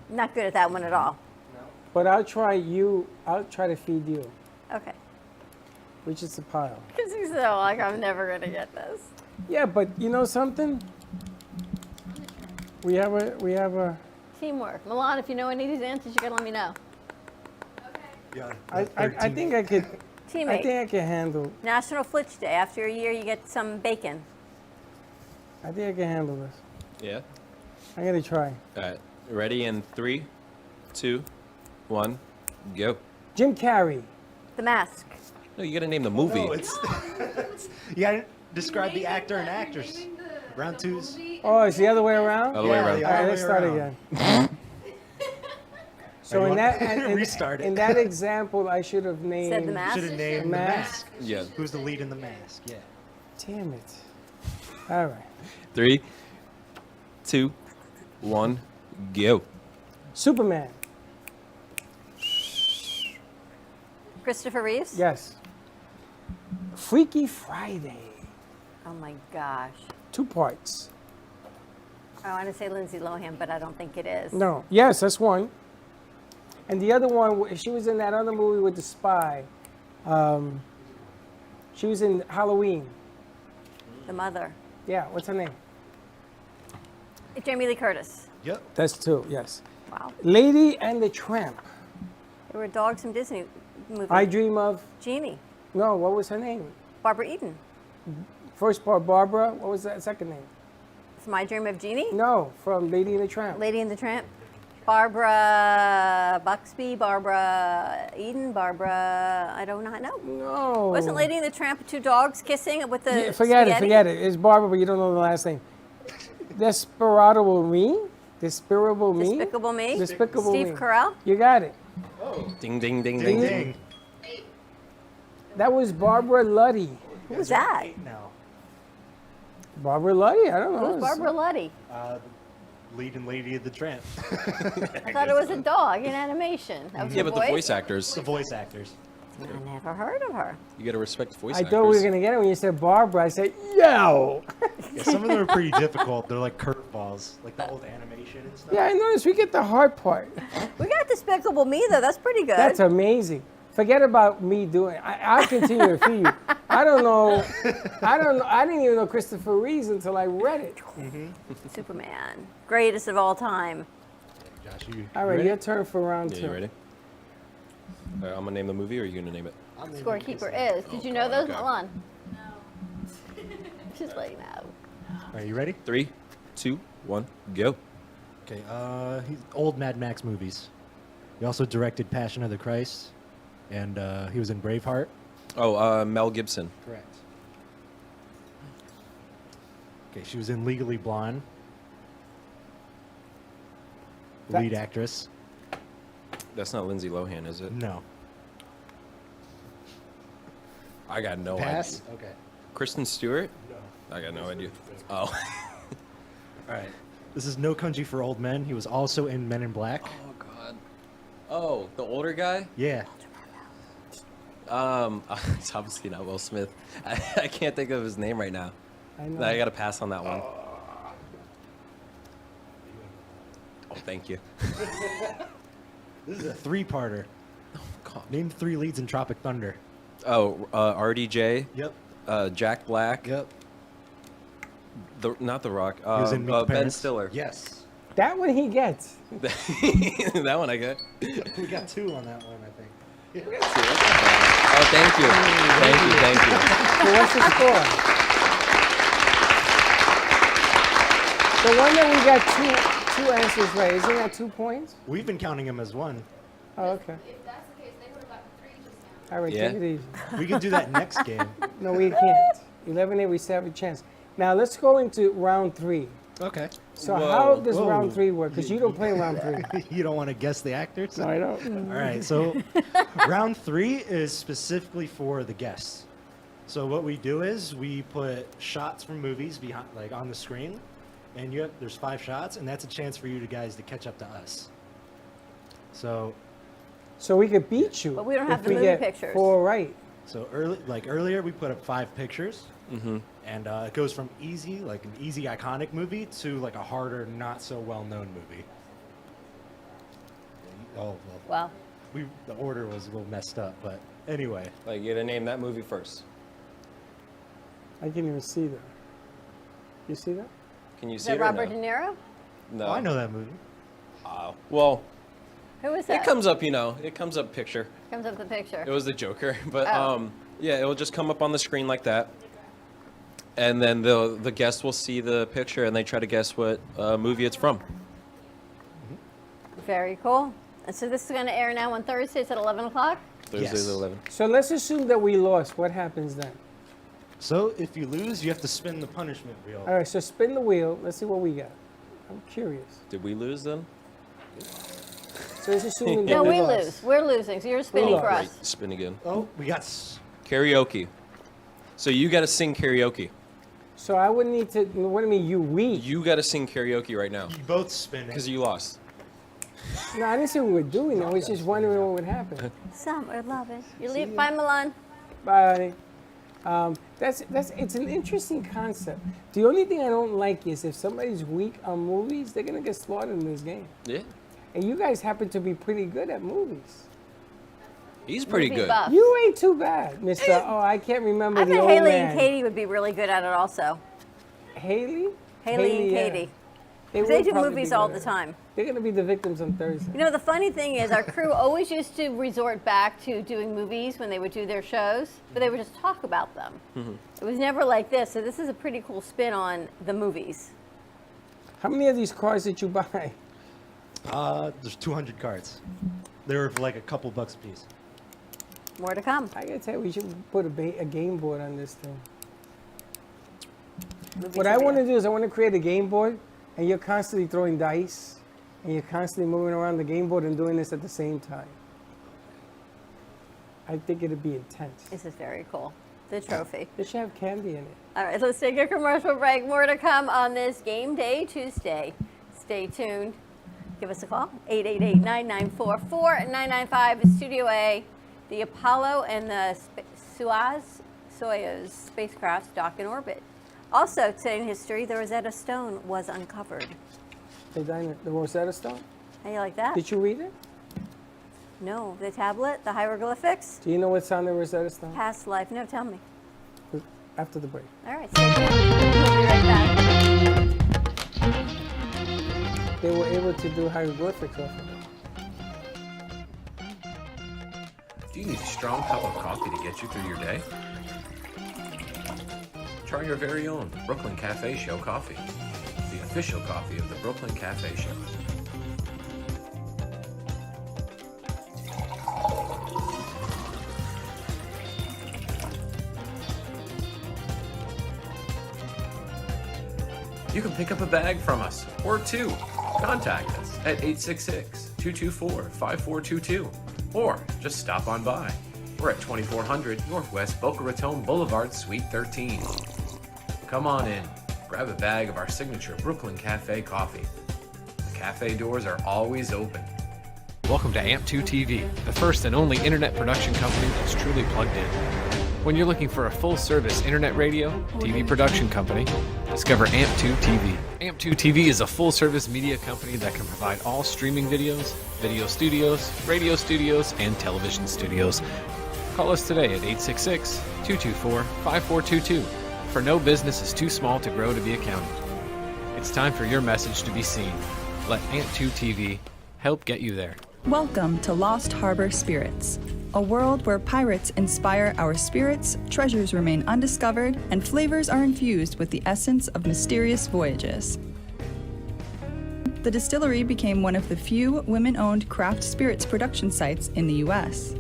Not good at that one at all.
But I'll try to feed you,
Okay.
which is the pile.
Because he's so like, I'm never going to get this.
Yeah, but you know something? We have a,
Teamwork. Milan, if you know any of these answers, you got to let me know.
Yeah.
I think I could, I
Teammate.
think I can handle,
National Flitch Day. After a year, you get some bacon.
I think I can handle this.
Yeah.
I'm gonna try.
All right. Ready in 3, 2, 1, go.
Jim Carrey.
The Mask.
No, you got to name the movie.
No, it's you gotta describe the actor and actress. Round 2's.
Oh, it's the other way around?
Other way
Yeah,
around.
the
All right,
other
let's
way
start
around.
again. So
You
in
want-
that
Restart it.
in that example, I should have named.
Said the Mask.
Should have named the
Mask.
mask.
Yeah.
Who's the lead in the mask? Yeah.
Damn it! All right.
3, 2, 1, go.
Superman.
Christopher Reeves.
Yes. Freaky Friday.
Oh my gosh.
2 parts.
I want to say Lindsay Lohan, but I don't think it is.
No. Yes, that's one. And the other one, she was in that other movie with the spy. She was in Halloween.
The mother.
Yeah, what's her name?
Jamie Lee Curtis.
Yep.
That's 2, yes.
Wow.
Lady and the Tramp.
There were dogs from Disney movies.
I Dream of.
Jeannie.
No, what was her name?
Barbara Eden.
First part, Barbara. What was that second name?
It's My Dream of Jeannie.
No, from Lady and the Tramp.
Lady and the Tramp. Barbara Buxby, Barbara Eden, Barbara, I do not know.
No.
Wasn't Lady and the Tramp with 2 dogs kissing with the
Yeah, forget
spaghetti?
it. It's Barbara, but you don't know the last name. Despicable Me? Despicable Me?
Despicable Me?
Despicable
Steve
Me.
Carell?
You got it.
Ding, ding, ding,
Ding
ding.
ding.
That was Barbara Luddy.
Who was that?
Now.
Barbara Luddy? I don't know.
Who's Barbara Luddy?
leading lady of the tramp.
I thought it was a dog in animation. That was
Yeah,
her
but the voice actors.
The voice actors.
I never heard of her.
You got to respect the voice
I
actors.
thought we were going to get it when you said Barbara. I said, yo!
Yeah, some of them are pretty difficult. They're like curveballs, like the old animation and stuff.
Yeah, I noticed we get the hard part.
We got Despicable Me, though. That's pretty good.
That's amazing. Forget about me doing. I'll continue to feed you. I don't know. I didn't even know Christopher Reeves until I read it.
Superman. Greatest of all time.
Josh,
All right,
ready?
your turn for round
Yeah,
2.
you ready? All right, I'm gonna name the movie, or are you gonna name it?
Scorekeeper is. Did you know those, Milan? No. Just let you know.
Are you ready?
3, 2, 1, go.
Okay. He's old Mad Max movies. He also directed Passion of the Christ, and he was in Braveheart.
Oh, Mel Gibson.
Correct. Okay, she was in Legally Blonde. Lead actress.
That's not Lindsay Lohan, is it?
No.
I got no
Pass?
idea.
Okay.
Kristen Stewart?
No.
I got no idea. Oh.
All right. This is No Country for Old Men. He was also in Men in Black.
Oh God. Oh, the older guy?
Yeah.
It's obviously not Will Smith. I can't think of his name right now.
I know.
I gotta pass on that one. Oh, thank you.
This is a 3-parter.
Oh God.
Name 3 leads in Tropic Thunder.
Oh, RDJ.
Yep.
Jack Black.
Yep.
Not The Rock.
He was in Meet the
Ben
Parents.
Stiller.
Yes.
That one he gets.
That one I got.
We got 2 on that one, I think.
Oh, thank you. Thank you.
So what's the score? The one that we got two answers right, isn't that 2 points?
We've been counting him as 1.
Oh, okay.
If that's the case, they would have gotten 3 just now.
All right,
Yeah.
take it easy.
We can do that next game.
No, we can't. 11-8, we still have a chance. Now let's go into round 3.
Okay.
So
Whoa.
how does
Whoa.
round 3 work? Because you don't play round 3.
You don't want to guess the actors?
No, I don't.
All right, so round 3 is specifically for the guests. So what we do is we put shots from movies behind, like on the screen, and there's 5 shots, and that's a chance for you guys to catch up to us. So
So we could beat you.
But we don't have
if
the
we
movie
get
pictures.
4 right.
earlier we put up 5 pictures, and it goes from easy, like an easy iconic movie, to like a harder, not so well known movie. Oh well.
Wow.
The order was a little messed up, but anyway.
Like, you gotta name that movie first.
I can't even see that. You see that?
Can you
Is
see
that
it or
Robert
no?
De Niro?
No.
Oh, I know that movie.
Well,
Who is that?
it comes up, it comes up picture.
Comes up the picture.
It was the Joker, but
Oh.
yeah, it will just come up on the screen like that, and then the guest will see the picture and they try to guess what movie it's from.
Very cool. And so this is going to air now on Thursdays at 11 o'clock?
Thursdays
Yes.
at 11.
So let's assume that we lost. What happens then?
So if you lose, you have to spin the punishment wheel.
All right, so spin the wheel. Let's see what we got. I'm curious.
Did we lose then?
So it's assuming that
No, we
lost.
lose. We're losing, so you're spinning for
lost.
us.
Right, spin again.
Oh, we got.
Karaoke. So you got to sing karaoke.
So I would need to. What do you mean, we?
You got to sing karaoke right now
You both spin it.
because you lost.
No, I didn't say we were doing it. I was just wondering what would happen.
Summer loving. You leave. Bye, Milan.
Bye. It's an interesting concept. The only thing I don't like is if somebody's weak on movies, they're gonna get slaughtered in this game.
Yeah.
And you guys happen to be pretty good at movies.
He's pretty
Movie
good.
buff.
You ain't too bad, Mister. Oh, I can't remember
I
the
bet
old
Haley
man.
and Katie would be really good at it also.
Haley?
Haley and
yeah.
Katie.
They
They
would
do
probably
movies
be
all
good
the
at it.
time.
They're gonna be the victims on Thursday.
You know, the funny thing is our crew always used to resort back to doing movies when they would do their shows, but they would just talk about them. It was never like this, so this is a pretty cool spin on the movies.
How many of these cars did you buy?
There's 200 cards. They're like a couple bucks a piece.
More to come.
I gotta tell you, we should put a game board on this thing.
Movie
What I
trivia.
want to do is I want to create a game board, and you're constantly throwing dice, and you're constantly moving around the game board and doing this at the same time. I think it'd be intense.
This is very cool. The trophy.
It should have candy in it.
All right, let's take a commercial break. More to come on this Game Day Tuesday. Stay tuned. Give us a call, 888-994-4995, Studio A. The Apollo and the Soyuz spacecrafts dock in orbit. Also, today in history, the Rosetta Stone was uncovered.
The Rosetta Stone?
How you like that?
Did you read it?
No. The tablet, the hieroglyphics?
Do you know what's on the Rosetta Stone?
Past life. No, tell me.
After the break.
All right, stay tuned. We'll be right back.
They were able to do hieroglyphics off of it.
Do you need a strong cup of coffee to get you through your day? Try your very own Brooklyn Cafe Show coffee, the official coffee of the Brooklyn Cafe Show. You can pick up a bag from us, or two. Contact us at 866-224-5422, or just stop on by. We're at 2400 Northwest Boca Raton Boulevard, Suite 13. Come on in, grab a bag of our signature Brooklyn Cafe coffee. The cafe doors are always open.
Welcome to AMP2 TV, the first and only internet production company that's truly plugged in. When you're looking for a full-service internet radio, TV production company, discover AMP2 TV. AMP2 TV is a full-service media company that can provide all streaming videos, video studios, radio studios, and television studios. Call us today at 866-224-5422, for no business is too small to grow to be accounted. It's time for your message to be seen. Let AMP2 TV help get you there.
Welcome to Lost Harbor Spirits, a world where pirates inspire our spirits, treasures remain undiscovered, and flavors are infused with the essence of mysterious voyages. The distillery became one of the few women-owned craft spirits production sites in the U.S.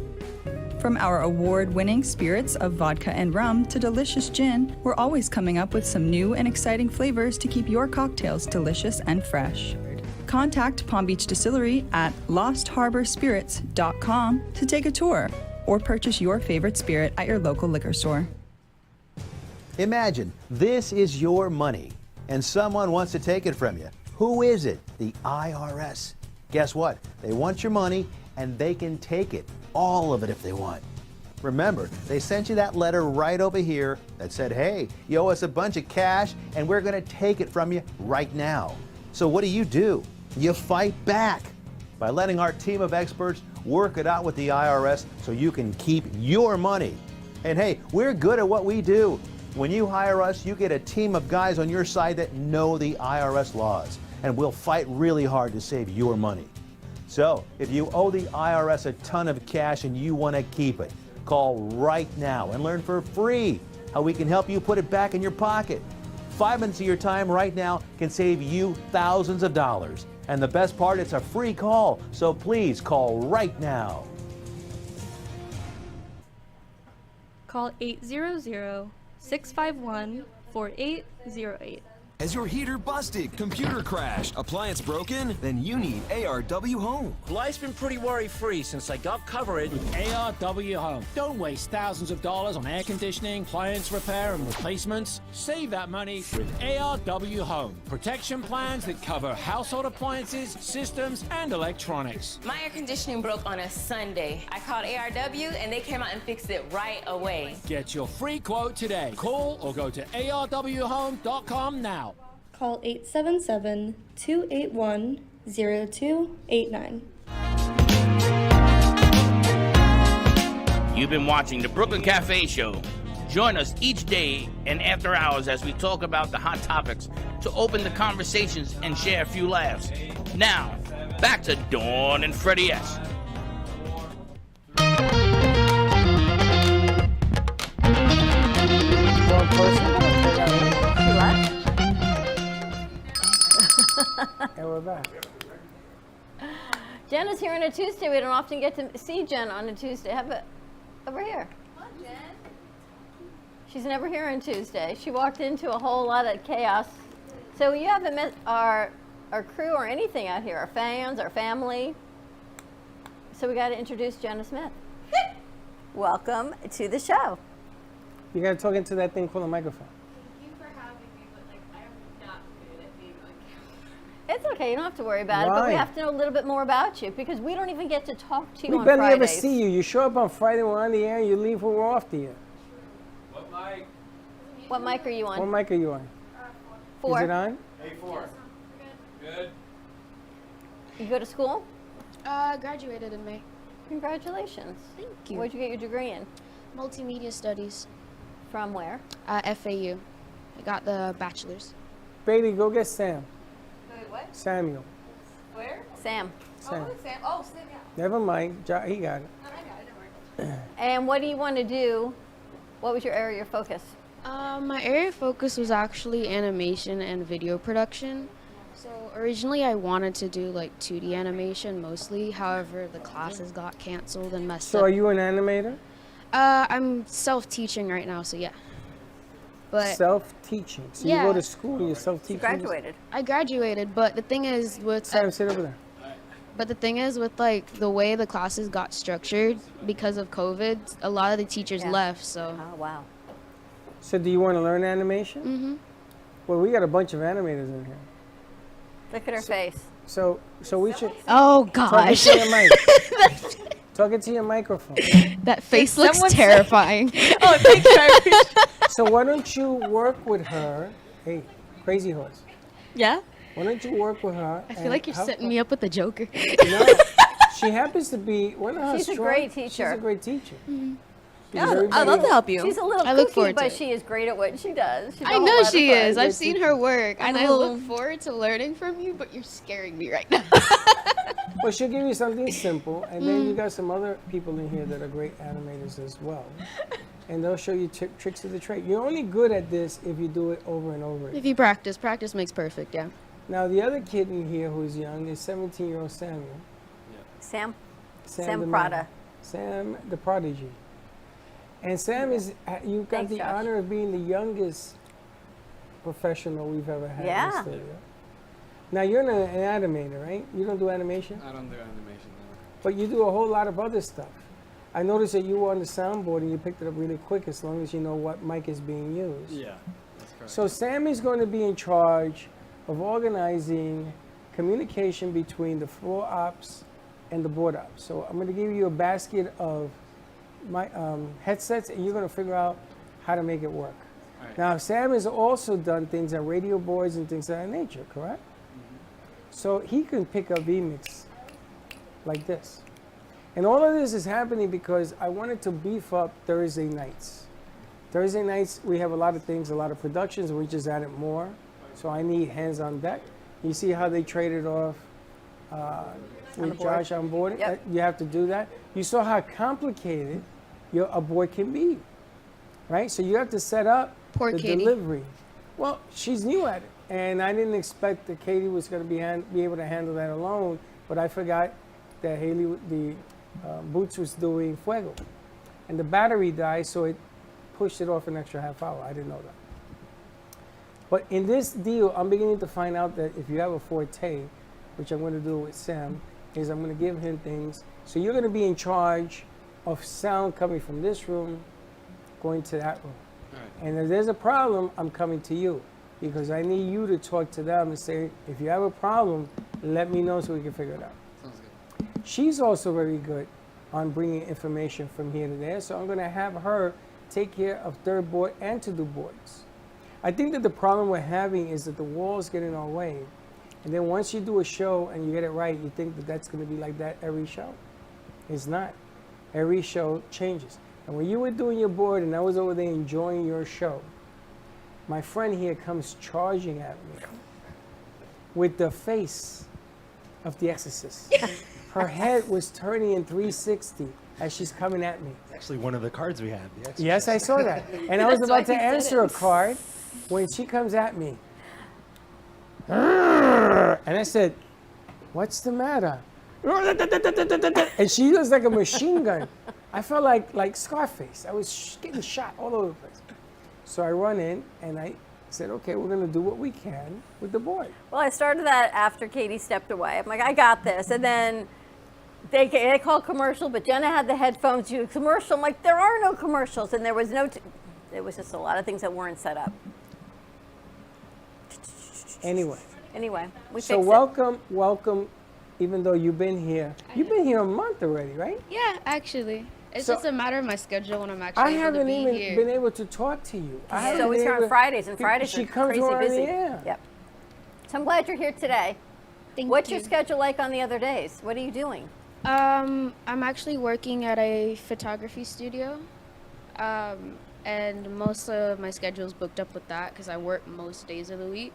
From our award-winning spirits of vodka and rum to delicious gin, we're always coming up with some new and exciting flavors to keep your cocktails delicious and fresh. Contact Palm Beach Distillery at lostharborspirits.com to take a tour or purchase your favorite spirit at your local liquor store.
Imagine this is your money and someone wants to take it from you. Who is it? The IRS. Guess what? They want your money and they can take it, all of it if they want. Remember, they sent you that letter right over here that said, hey, you owe us a bunch of cash and we're going to take it from you right now. So what do? You fight back by letting our team of experts work it out with the IRS so you can keep your money. And hey, we're good at what we do. When you hire us, you get a team of guys on your side that know the IRS laws, and we'll fight really hard to save your money. So if you owe the IRS a ton of cash and you want to keep it, call right now and learn for free how we can help you put it back in your pocket. 5 minutes of your time right now can save you thousands of dollars. And the best part, it's a free call, so please call right now.
Call 800-651-4808.
Has your heater busted, computer crashed, appliance broken? Then you need ARW Home.
Life's been pretty worry-free since I got coverage with ARW Home. Don't waste thousands of dollars on air conditioning, appliance repair, and replacements. Save that money with ARW Home. Protection plans that cover household appliances, systems, and electronics.
My air conditioning broke on a Sunday. I called ARW, and they came out and fixed it right away.
Get your free quote today. Call or go to arwhome.com now.
Call 877-281-0289.
You've been watching the Brooklyn Cafe Show. Join us each day and after hours as we talk about the hot topics to open the conversations and share a few laughs. Now, back to Dawn and Freddie S.
One person.
She left?
And we're back.
Jen is here on a Tuesday. We don't often get to see Jen on a Tuesday. Have it over here.
Come on, Jen.
She's never here on Tuesday. She walked into a whole lot of chaos. So you haven't met our crew or anything out here, our fans, our family. So we got to introduce Jenna Smith. Welcome to the show.
You got to talk into that thing called a microphone.
Thank you for having me, but I'm not good at being on camera.
It's okay. You don't have to worry about it, but we
Why?
have to know a little bit more about you because we don't even get to talk to you
We
on
barely
Fridays.
ever see you. You show up on Friday, we're on the air, you leave when we're off the air.
What mic are you on?
What mic are you on?
4.
Is it on?
A4. Good.
You go to school?
Graduated in May.
Congratulations.
Thank you.
Where'd you get your degree in?
Multimedia Studies.
From where?
FAU. I got the bachelor's.
Baby, go get Sam.
Wait, what?
Samuel.
Where?
Sam.
Sam.
Oh, Sam. Oh, Sam, yeah.
Never mind. He got it.
No, I got it. Don't worry.
And what do you want to do? What was your area of focus?
My area of focus was actually animation and video production. So originally I wanted to do like 2D animation mostly. However, the classes got canceled and messed
So
up.
are you an animator?
I'm self-teaching right now, so yeah. But
Self-teaching. So
yeah.
you go to school and you're self-teaching?
Graduated.
I graduated, but the thing is with
Sam, sit over there.
But the thing is, with like the way the classes got structured because of COVID, a lot of the teachers left. So.
Oh wow.
So do you want to learn animation?
Mm-hmm.
Well, we got a bunch of animators in here.
Look at her face.
So we should.
Oh
Talk
gosh.
into your mic. Talk into your microphone.
That face looks terrifying.
Oh, thanks, Harry.
So why don't you work with her? Hey, Crazy Horse.
Yeah.
Why don't you work with her?
I feel like you're setting me up with the Joker.
No, she happens to be one of her
She's a
strong-
great teacher.
She's a great teacher.
Mm-hmm.
Because
I'd
everybody-
love to help you.
She's a little
I look
kooky,
forward to
but
it.
she is great at what she does. She's a
I
whole
know
lot of
she
fun.
is. I've seen her work, and I
Oh.
look forward to learning from you. But you're scaring me right now.
Well, she'll give you something simple, and then
Mm.
you got some other people in here that are great animators as well. And they'll show you tricks of the trade. You're only good at this if you do it over and over again.
If you practice, practice makes perfect. Yeah.
Now, the other kid in here who's young is 17-year-old Samuel.
Sam
Sam the
Prada.
man. Sam the prodigy. And Sam is, you got
Thanks,
the
Josh.
honor of being the youngest professional we've ever had in
Yeah.
the studio. Now, you're an animator, right? You don't do animation?
I don't do animation, no.
But you do a whole lot of other stuff. I noticed that you were on the soundboard and you picked it up really quick as long as you know what mic is being used.
Yeah, that's correct.
So Sam is going to be in charge of organizing communication between the floor ops and the board ops. So I'm going to give you a basket of my headsets, and you're going to figure out how to make it work.
Right.
Now, Sam has also done things on radio boards and things of that nature, correct? So he can pick up vMix like this. And all of this is happening because I wanted to beef up Thursday nights. Thursday nights, we have a lot of things, a lot of productions, and we just added more. So I need hands on deck. You see how they traded off with Josh on board?
Yep.
You have to do that. You saw how complicated a board can be, right? So you have to set up
Poor
the
Katie.
delivery. Well, she's new at it, and I didn't expect that Katie was going to be able to handle that alone, but I forgot that Haley, Boots was doing Fuego. And the battery died, so it pushed it off an extra half hour. I didn't know that. But in this deal, I'm beginning to find out that if you have a forte, which I'm going to do with Sam, is I'm going to give him things. So you're going to be in charge of sound coming from this room, going to that room.
Right.
And if there's a problem, I'm coming to you because I need you to talk to them and say, if you have a problem, let me know so we can figure it out.
Sounds good.
She's also very good on bringing information from here to there, so I'm going to have her take care of third board and to-do boards. I think that the problem we're having is that the walls get in our way, and then once you do a show and you get it right, you think that that's going to be like that every show. It's not. Every show changes. And when you were doing your board and I was over there enjoying your show, my friend here comes charging at me with the face of the Exorcist. Her head was turning in 360 as she's coming at me.
It's actually one of the cards we have. The Exorcist.
Yes, I saw that. And I was
That's
about
why
to
he said
answer
it.
a card when she comes at me. And I said, what's the matter? And she was like a machine gun. I felt like Scarface. I was getting shot all over the place. So I run in and I said, okay, we're going to do what we can with the board.
Well, I started that after Katie stepped away. I'm like, I got this. And then they called commercial, but Jenna had the headphones. You commercial. I'm like, there are no commercials. And there was there was just a lot of things that weren't set up.
Anyway,
Anyway, we
So
fix
welcome, even though you've been here. You've been here a month already, right?
Yeah, actually. It's
So-
just a matter of my schedule when I'm actually
I
able to
haven't
be
even
here.
been able to talk to you. I
it.
haven't
So
been
it's here
able
on Fridays, and Fridays
she
are
comes
crazy
on
busy.
the air.
Yep. So I'm glad you're here today. What's your
you.
schedule like on the other days? What are you doing?
I'm actually working at a photography studio. And most of my schedule is booked up with that because I work most days of the week.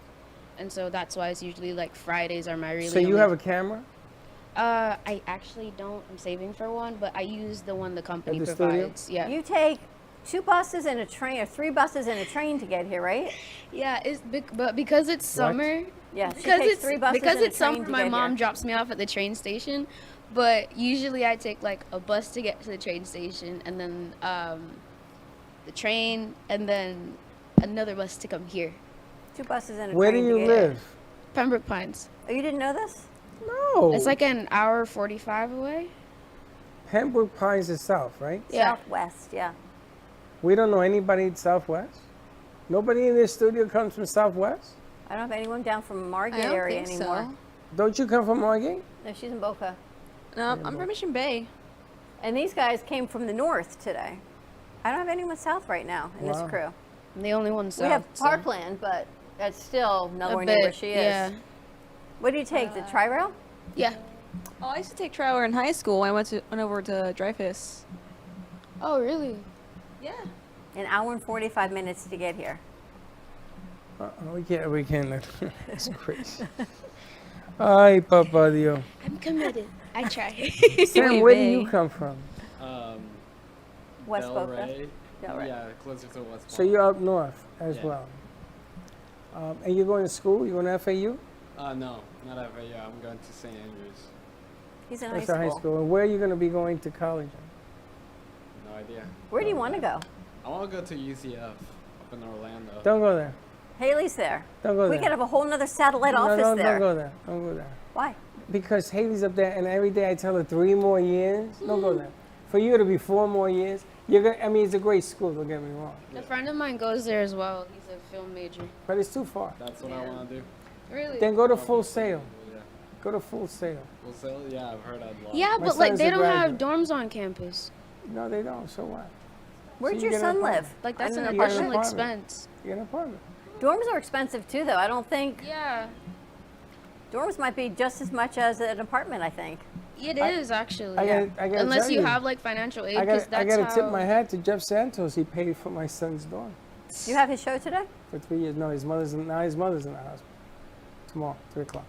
And so that's why it's usually like Fridays are my really
So you
only-
have a camera?
I actually don't. I'm saving for one, but I use the one the company
At the studio?
provides. Yeah.
You take 2 buses and a train, or 3 buses and a train to get here, right?
Yeah, but because it's summer.
Yeah, she
because
takes
it's
3 buses
because
and a
it's
train
summer.
to
My
get
mom
here.
drops me off at the train station, but usually I take like a bus to get to the train station, and then the train, and then another bus to come here.
2 buses and a
Where do
train
you
to get here.
live?
Pembroke Pines.
Oh, you didn't know this?
No.
It's like an hour 45 away.
Pembroke Pines is south, right?
Yeah.
Southwest, yeah.
We don't know anybody in Southwest? Nobody in this studio comes from Southwest?
I don't have anyone down from Margate
I don't
area
think so.
anymore.
Don't you come from Margate?
No, she's in Boca.
No, I'm from Mission Bay.
And these guys came from the north today. I don't have anyone south right now in
Wow.
this crew.
I'm the only one south.
We have
so-
Parkland, but that's still nowhere near
bit,
where she is.
yeah.
What do you take, the Tri-Rail?
Yeah.
Oh, I used to take Trower in high school. I went over to Dreyfus.
Oh, really?
Yeah.
An hour and 45 minutes to get here.
We can't. It's crazy. Ay, Papa Dios.
I'm committed. I try.
Sam, where do you come from?
West
Del
Boca.
Rey.
Del Rey.
Yeah, closer to West
So you're up north as
Yeah.
well. And you're going to school? You're going to FAU?
No, not FAU. I'm going to St. Andrews.
He's in
That's
high
a high
school.
school. And where are you going to be going to college?
No idea.
Where do you want to go?
I want to go to UCF up in Orlando.
Don't go there.
Haley's there.
Don't go
We
there.
could have a whole nother satellite
No,
office
don't
there.
go there. Don't go there.
Why?
Because Haley's up there, and every day I tell her 3 more years. Don't go there. For you to be 4 more years, you're gonna. I mean, it's a great school. Don't get me wrong,
A friend of mine goes there as well. He's a film major.
but it's too far.
That's what I want to do.
Really?
Then go to Full Sail.
Yeah.
Go to Full Sail.
Full Sail? Yeah, I've heard a lot.
Yeah,
My
but like
son's
they
a
don't have
graduate.
dorms on campus.
No, they don't. So what?
Where'd
So
your
you get an
son
apartment.
live?
Like that's
In
an
an
additional
apartment?
expense.
You get an apartment.
Dorms are expensive too, though. I don't think
Yeah,
dorms might be just as much as an apartment. I think.
it is actually.
I
yeah.
gotta
Unless
tell
you
you,
have like financial aid,
I
because
got. I
that's
got to tip
how-
my hat to Jeff Santos. He paid for my son's dorm
You have his show today.
for 3 years. No, his mother's in the hospital. Tomorrow, 3 o'clock.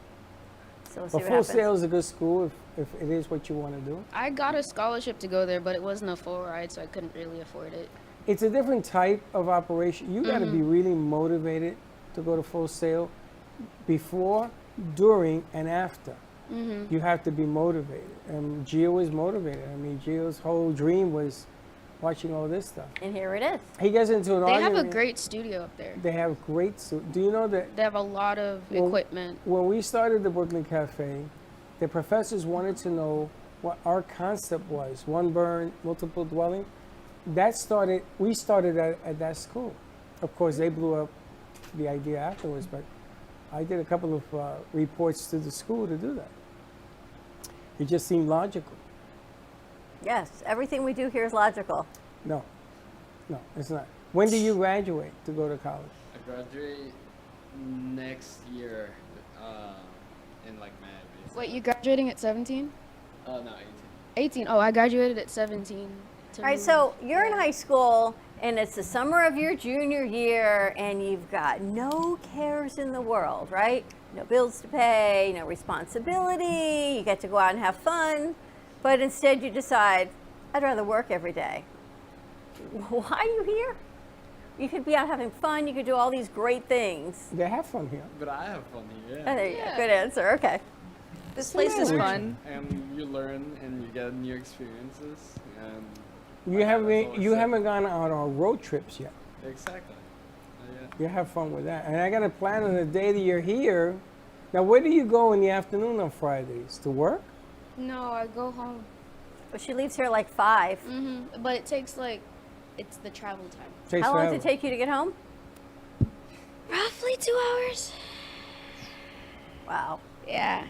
So we'll see
But
what
Full
happens.
Sail is a good school if it is what you want to do.
I got a scholarship to go there, but it wasn't a full ride, so I couldn't really afford it.
It's a different type of operation. You got to be
Mhm.
really motivated to go to Full Sail before, during, and after.
Mhm.
You have to be motivated. And Gio is motivated. I mean, Gio's whole dream was watching all this stuff.
And here it is.
He gets into an
They have
argument.
a great studio up there.
They have great. Do you know that
They have a lot of
Well,
equipment.
when we started the Brooklyn Cafe, the professors wanted to know what our concept was: one burn, multiple dwelling. We started at that school. Of course, they blew up the idea afterwards, but I did a couple of reports to the school to do that. It just seemed logical.
Yes, everything we do here is logical.
No, it's not. When do you graduate to go to college?
I graduate next year in like May. Basically.
Wait, you graduating at 17?
No, 18.
18. Oh, I graduated at 17.
All right, so you're in high school, and it's the summer of your junior year, and you've got no cares in the world, right? No bills to pay, no responsibility. You get to go out and have fun, but instead you decide, I'd rather work every day. Why are you here? You could be out having fun. You could do all these great things.
They have fun here.
But I have fun here.
Oh, there you go. Good answer. Okay.
This place is
matter with
fun.
And you learn and you get new experiences. And
You haven't gone on our road trips yet.
exactly. Yeah.
You have fun with that. And I got a plan on the day that you're here. Now, where do you go in the afternoon on Fridays? To work?
No, I go home.
But she leaves here like 5.
But it takes like, it's the travel time.
Takes
How long does
forever.
it take you to get home?
Roughly 2 hours.
Wow.
Yeah.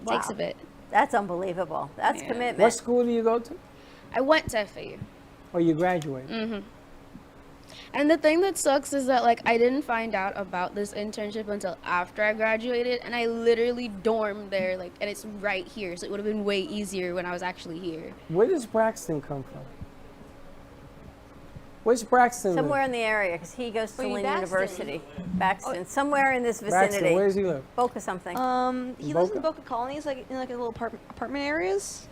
Wow.
Takes a bit.
That's unbelievable. That's commitment.
What school do you go to?
I went to FAU.
Or you graduated?
Mm-hmm. And the thing that sucks is that, like, I didn't find out about this internship until after I graduated, and I literally dormed there, like, and it's right here, so it would have been way easier when I was actually here.
Where does Braxton come from? Where's Braxton live?
Somewhere in the area, because he goes to
Wait,
Lynn
Baxton.
University. Baxton. Somewhere in this vicinity.
Braxton, where does he live?
Boca something.
He lives in Boca Colonies, like in like a little apartment areas.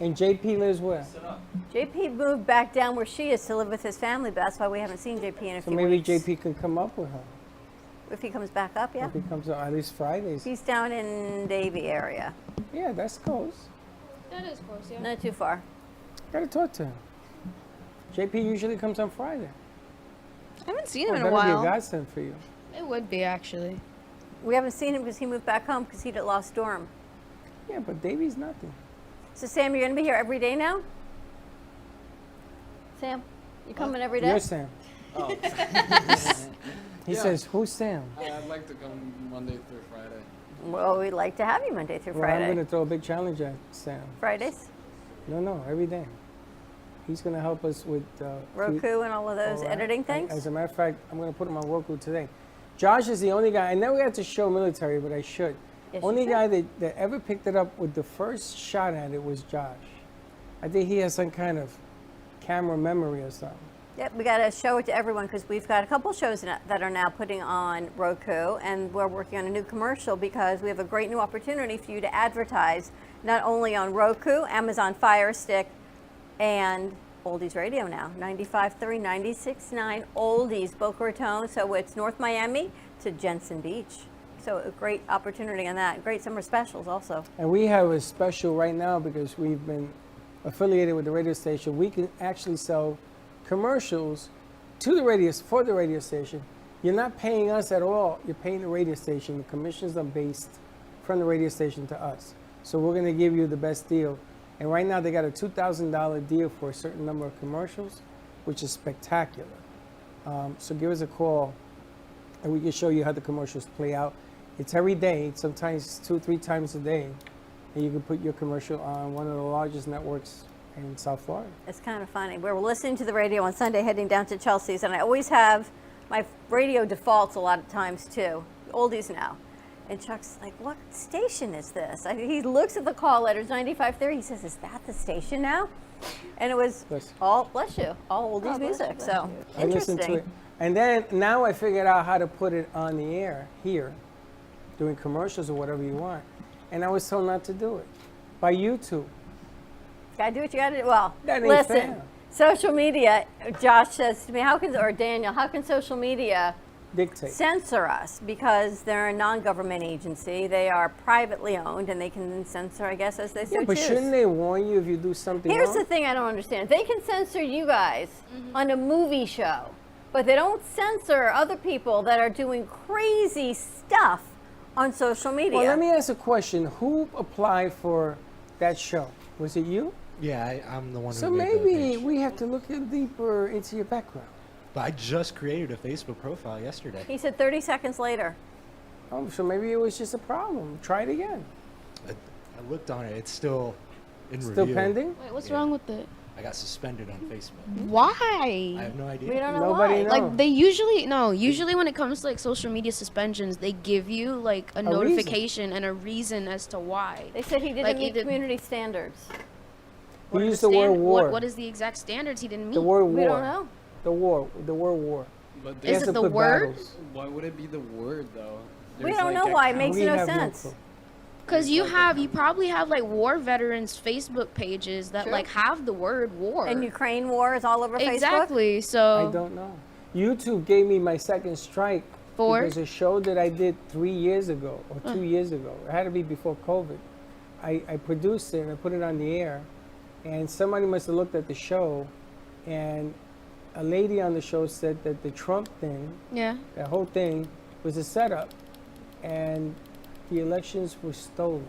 And JP lives where?
JP moved back down where she is to live with his family, but that's why we haven't seen JP in a
So
few
maybe
weeks.
JP can come up with her.
If he comes back up, yeah.
If he comes up, at least Fridays.
He's down in Davie area.
Yeah, that's close.
That is close, yeah.
Not too far.
Gotta talk to him. JP usually comes on Friday.
I haven't seen him
Oh,
in a
that'll
while.
be a godsend for you.
It would be, actually.
We haven't seen him because he moved back home because he'd lost Storm.
Yeah, but Davey's nothing.
So Sam, you're gonna be here every day now? Sam, you coming every day?
You're Sam.
Oh.
He
Yeah.
says, who's Sam?
I'd like to come Monday through Friday.
Well, we'd like to have you Monday through
Well,
Friday.
I'm going to throw a big challenge at Sam.
Fridays?
No, every day. He's going to help us with
Roku and all of those editing things?
As a matter of fact, I'm going to put him on Roku today. Josh is the only guy, I never got to show military, but I should.
Yes, you
only
should.
guy that ever picked it up with the first shot at it was Josh. I think he has some kind of camera memory or something.
Yep, we got to show it to everyone because we've got a couple shows that are now putting on Roku, and we're working on a new commercial because we have a great new opportunity for you to advertise not only on Roku, Amazon Fire Stick, and Oldies Radio now, 95.3, 96.9 Oldies, Boca Raton. So it's North Miami to Jensen Beach. So a great opportunity on that. Great summer specials also.
And we have a special right now because we've been affiliated with the radio station. We can actually sell commercials to the for the radio station. You're not paying us at all. You're paying the radio station. The commissions are based from the radio station to us. So we're going to give you the best deal. And right now they got a $2,000 deal for a certain number of commercials, which is spectacular. So give us a call and we can show you how the commercials play out. It's every day, sometimes 2-3 times a day. And you can put your commercial on one of the largest networks in South Florida.
It's kind of funny. We're listening to the radio on Sunday heading down to Chelsea's, and I always have my radio defaults a lot of times too, Oldies now. And Chuck's like, what station is this? He looks at the call letters, 95.3. He says, is that the station now? And it was all, bless you, all Oldies music. So
I listen to it. And then now I figured out how to put it on the air here, doing commercials or whatever you want. And I was told not to do it by YouTube.
Gotta do what you gotta do. Well,
That ain't
listen,
fair.
social media, Josh says to me, or Daniel, how can social media
Dictate.
censor us? Because they're a non-government agency. They are privately owned, and they can censor, I guess, as they so
Yeah, but
choose.
shouldn't they warn you if you do something
Here's
wrong?
the thing I don't understand. They can censor you guys on a movie show, but they don't censor other people that are doing crazy stuff on social media.
Well, let me ask a question. Who applied for that show? Was it you?
Yeah, I'm the one
So
who made the
maybe
page.
we have to look deeper into your background.
But I just created a Facebook profile yesterday.
He said 30 seconds later.
Oh, so maybe it was just a problem. Try it again.
I looked on it. It's still in
Still
review.
pending?
Wait, what's wrong with it?
I got suspended on Facebook.
Why?
I have no idea.
We don't know
Nobody
why.
knows.
Like, they usually when it comes to like social media suspensions, they give you like a notification and a reason as to why.
They said he didn't
Like,
meet
either-
community standards.
He
What are
used
the
the word
stand-
war.
What is the exact standards he didn't meet?
The word war.
We don't know.
The word war.
But
He has
Is
to
it the
put
word?
battles.
why would it be the word though?
We
There's,
don't
like,
know
a
why. It
count-
makes
We
no
have
sense.
clue.
Because you probably have like war veterans Facebook pages that
True.
like have the word war.
And Ukraine war is all over Facebook.
Exactly. So
I don't know. YouTube gave me my second strike
For?
because a show that I did 3 years ago or 2 years ago. It had to be before COVID. I produced it and I put it on the air, and somebody must have looked at the show, and a lady on the show said that the Trump thing,
yeah.
that whole thing, was a setup, and the elections were stolen.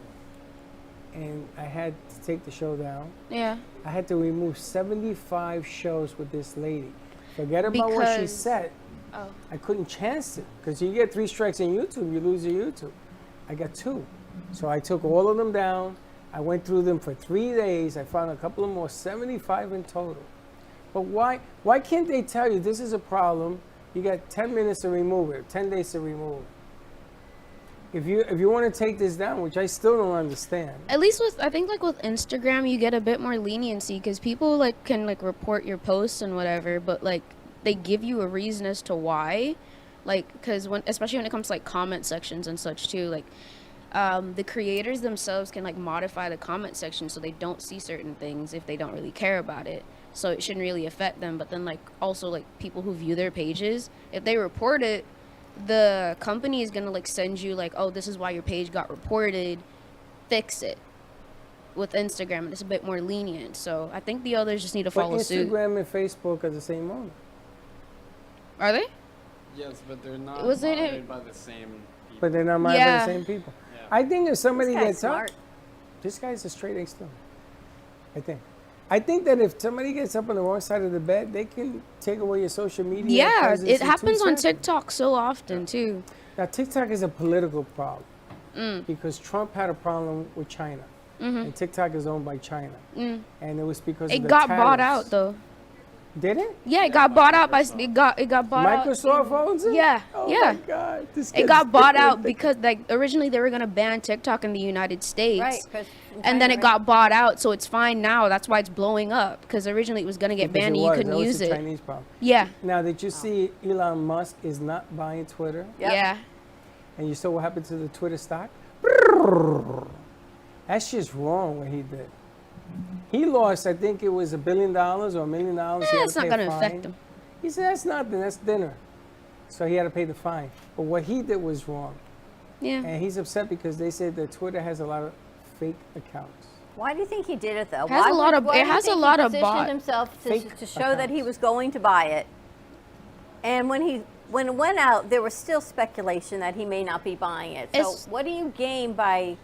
And I had to take the show down.
Yeah.
I had to remove 75 shows with this lady. Forget about what she
Because-
said.
Oh.
I couldn't chance it because you get 3 strikes in YouTube, you lose your YouTube. I got 2. So I took all of them down. I went through them for 3 days. I found a couple of more, 75 in total. But why can't they tell you this is a problem? You got 10 minutes to remove it, 10 days to remove it. If you want to take this down, which I still don't understand.
At least I think like with Instagram, you get a bit more leniency because people like can like report your posts and whatever, but like they give you a reason as to why, like because especially when it comes to like comment sections and such too, like the creators themselves can like modify the comment section so they don't see certain things if they don't really care about it. So it shouldn't really affect them. But then like also like people who view their pages, if they report it, the company is gonna like send you like, oh, this is why your page got reported, fix it. With Instagram, and it's a bit more lenient. So I think the others just need to follow suit.
Instagram and Facebook are the same owner.
Are they?
Yes, but they're not
Was it-
monitored by the same people.
But they're not managed by
Yeah.
the same people. I think if somebody
This guy's
gets
smart.
up, this guy's a straight A student. I think that if somebody gets up on the wrong side of the bed, they can take away your social media.
Yeah,
presence
it
in
happens
2
on
seconds.
TikTok so often too.
Now TikTok is a political problem
Mm.
because Trump had a problem with China,
Mhm.
and TikTok is owned by China,
Mm.
and it was because of
It
the
got bought
tariffs.
out though.
Did it?
Yeah, it got bought out by it got bought out.
Microsoft owns it?
Yeah,
Oh
yeah.
my God, this
It
guy's
got bought
different.
out because like originally they were gonna ban TikTok in the United States,
Right, 'cause in
and then
China,
it got bought out, so it's fine now. That's why it's blowing up because originally it was gonna get
Because
banned
it
and you
was.
couldn't
That was
use
the
it.
Chinese problem.
Yeah.
Now, did you see Elon Musk is not buying Twitter?
Yep.
Yeah.
And you saw what happened to the Twitter stock? That's just wrong what he did. He lost, I think it was $1 billion or $1 million. He had
Yeah, it's
to
not
pay a
gonna
fine.
affect him.
He said, that's nothing, that's dinner. So he had to pay the fine. But what he did was wrong.
Yeah.
And he's upset because they said that Twitter has a lot of fake accounts.
Why do you think he did it though?
It has
Why
a lot of-
why
it
do you
has a
think he
lot of
positioned
bot-
himself
fake
to show that he
accounts.
was going to buy it, and when it went out, there was still speculation that he may not be buying it. So
It's-
what do you gain by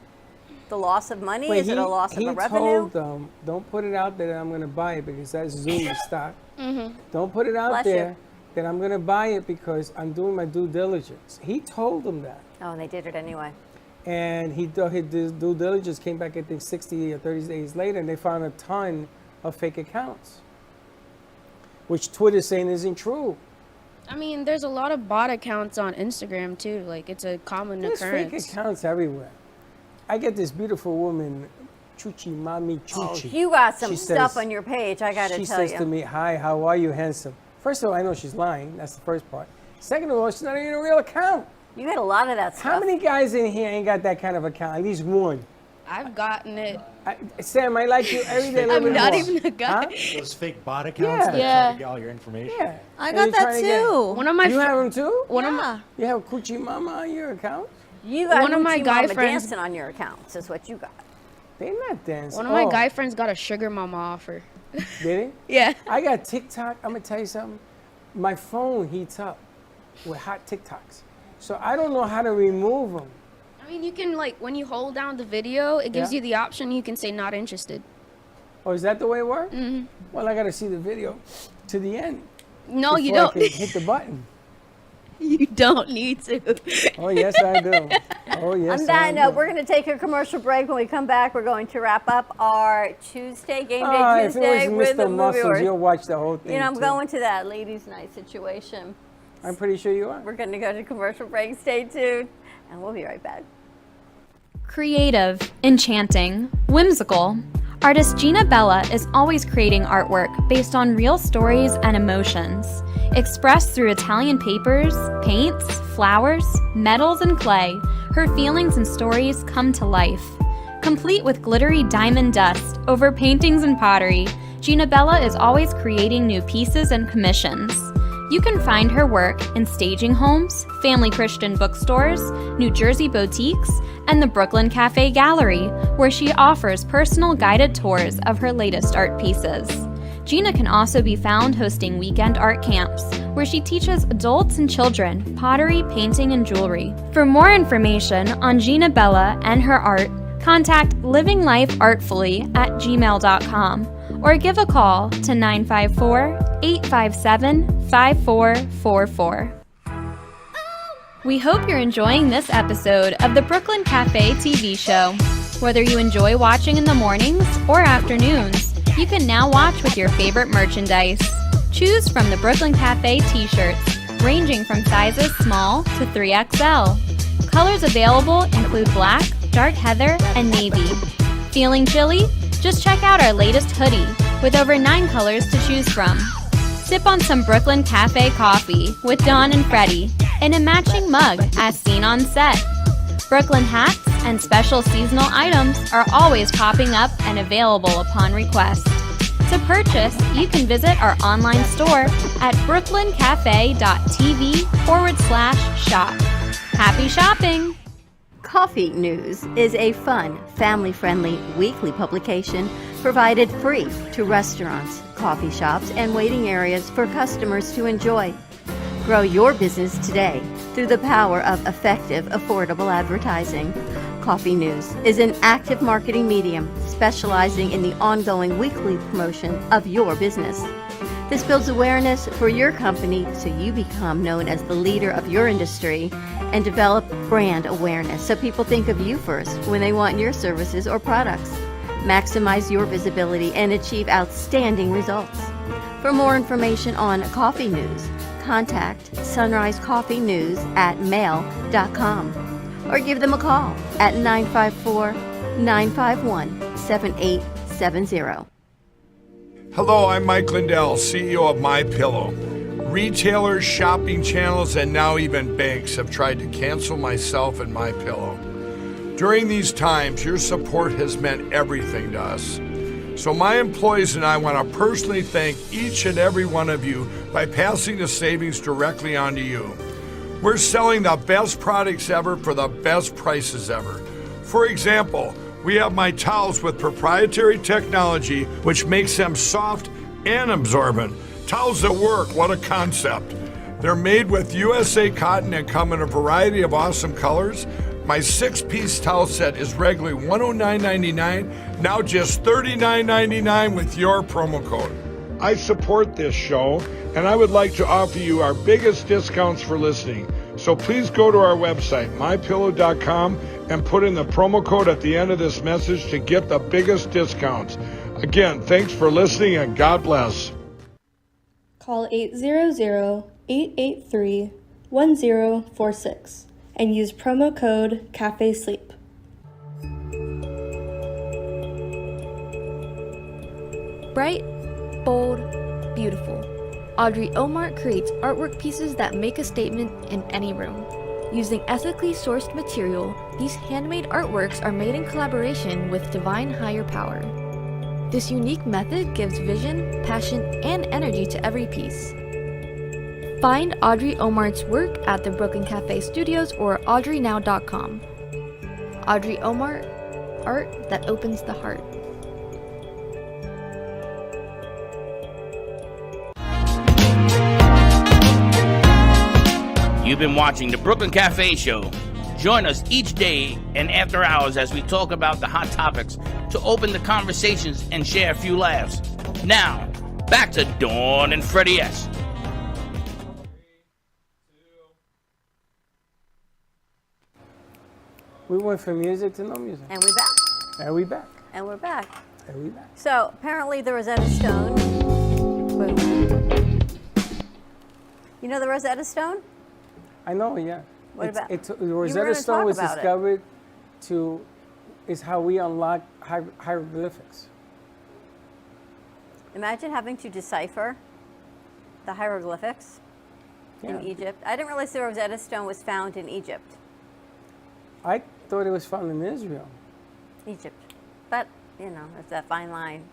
the loss of money?
But
Is it a loss of
he
a revenue?
told them, don't put it out there that I'm going to buy it because that's Zoom stock.
Mm-hmm.
Don't put it out
Bless
there
you.
that I'm going to buy it because I'm doing my due diligence. He told them that.
Oh, and they did it anyway.
And his due diligence came back, I think, 60 or 30 days later, and they found a ton of fake accounts, which Twitter's saying isn't true.
I mean, there's a lot of bot accounts on Instagram too. Like it's a common
There's fake
occurrence.
accounts everywhere. I get this beautiful woman, Chuchi, Mami
Oh,
Chuchi.
you got some
She
stuff
says-
on your page, I got to
She
tell
says
you.
to me, hi, how are you, handsome? First of all, I know she's lying. That's the first part. Second of all, she's not even a real account.
You had a lot of that stuff.
How many guys in here ain't got that kind of account? At least one.
I've gotten it.
Sam, I like you every day. a little
I'm
bit
not
more.
even a guy.
Huh?
Those fake bot accounts that
Yeah.
try to get all your information.
Yeah.
I
And
got
you're
that
trying to get-
too.
One of my
You
fr-
have them too?
one of my
You have Coochie Mama on your account?
You got
one of my
Hoochie
guy
Mama
friends-
dancing on your accounts is what you got.
They're not dancing.
one of my
Oh,
guy friends got a sugar mama offer.
Did he?
Yeah.
I got TikTok. I'm going to tell you something. My phone heats up with hot TikToks. So I don't know how to remove them.
I mean, you can like when you hold down the video, it gives
Yeah.
you the option. You can say not interested.
Oh, is that the way it works?
Hmm.
Well, I got to see the video to the end.
No, you
before I
don't.
can hit the button.
You don't need to.
Oh, yes, I do. Oh, yes,
On that
I
note,
do.
we're going to take a commercial break. When we come back, we're going to wrap up our Tuesday, Game Day
Ah, if
Tuesday
it was
with
Mr.
the movie
Muscles,
awards.
you'll watch the whole thing.
You know, I'm
too.
going to that ladies' night situation.
I'm pretty sure you are.
We're going to go to commercial break. Stay tuned, and we'll be right back.
Creative, enchanting, whimsical. Artist Gina Bella is always creating artwork based on real stories and emotions. Expressed through Italian papers, paints, flowers, metals, and clay, her feelings and stories come to life. Complete with glittery diamond dust over paintings and pottery, Gina Bella is always creating new pieces and commissions. You can find her work in staging homes, family Christian bookstores, New Jersey boutiques, and the Brooklyn Cafe Gallery, where she offers personal guided tours of her latest art pieces. Gina can also be found hosting weekend art camps, where she teaches adults and children pottery, painting, and jewelry. For more information on Gina Bella and her art, contact livinglifeartfully@gmail.com or give a call to 954-857-5444. We hope you're enjoying this episode of the Brooklyn Cafe TV show. Whether you enjoy watching in the mornings or afternoons, you can now watch with your favorite merchandise. Choose from the Brooklyn Cafe t-shirts, ranging from sizes small to 3XL. Colors available include black, dark heather, and navy. Feeling chilly? Just check out our latest hoodie with over 9 colors to choose from. Sip on some Brooklyn Cafe coffee with Dawn and Freddie in a matching mug as seen on set. Brooklyn hats and special seasonal items are always popping up and available upon request. To purchase, you can visit our online store at brooklyncafe.tv/shop. Happy shopping!
Coffee News is a fun, family-friendly weekly publication provided free to restaurants, coffee shops, and waiting areas for customers to enjoy. Grow your business today through the power of effective, affordable advertising. Coffee News is an active marketing medium specializing in the ongoing weekly promotion of your business. This builds awareness for your company so you become known as the leader of your industry and develop brand awareness so people think of you first when they want your services or products. Maximize your visibility and achieve outstanding results. For more information on Coffee News, contact Sunrise Coffee News at mail.com or give them a call at 954-951-7870.
Hello, I'm Mike Lindell, CEO of MyPillow. Retailers, shopping channels, and now even banks have tried to cancel myself and MyPillow. During these times, your support has meant everything to us. So my employees and I want to personally thank each and every one of you by passing the savings directly on to you. We're selling the best products ever for the best prices ever. For example, we have my towels with proprietary technology which makes them soft and absorbent. Towels that work, what a concept. They're made with USA cotton and come in a variety of awesome colors. My 6-piece towel set is regularly $109.99, now just $39.99 with your promo code. I support this show, and I would like to offer you our biggest discounts for listening. So please go to our website, mypillow.com, and put in the promo code at the end of this message to get the biggest discounts. Again, thanks for listening, and God bless.
Call 800-883-1046 and use promo code CAFESLEEP.
Bright, bold, beautiful. Audrey Omar creates artwork pieces that make a statement in any room. Using ethically sourced material, these handmade artworks are made in collaboration with divine higher power. This unique method gives vision, passion, and energy to every piece. Find Audrey Omar's work at the Brooklyn Cafe Studios or audreynow.com. Audrey Omar, art that opens the heart.
You've been watching the Brooklyn Cafe Show. Join us each day and after hours as we talk about the hot topics to open the conversations and share a few laughs. Now, back to Dawn and Freddie S.
We went from music to no music.
And we're back.
And we back.
And we're back.
And we back.
So apparently the Rosetta Stone. Wait. You know the Rosetta Stone?
I know, yeah.
What about?
The Rosetta Stone was discovered is how we unlock hieroglyphics.
Imagine having to decipher the hieroglyphics in Egypt. I didn't realize the Rosetta Stone was found in Egypt.
I thought it was found in Israel.
Egypt. But, you know, it's that fine line.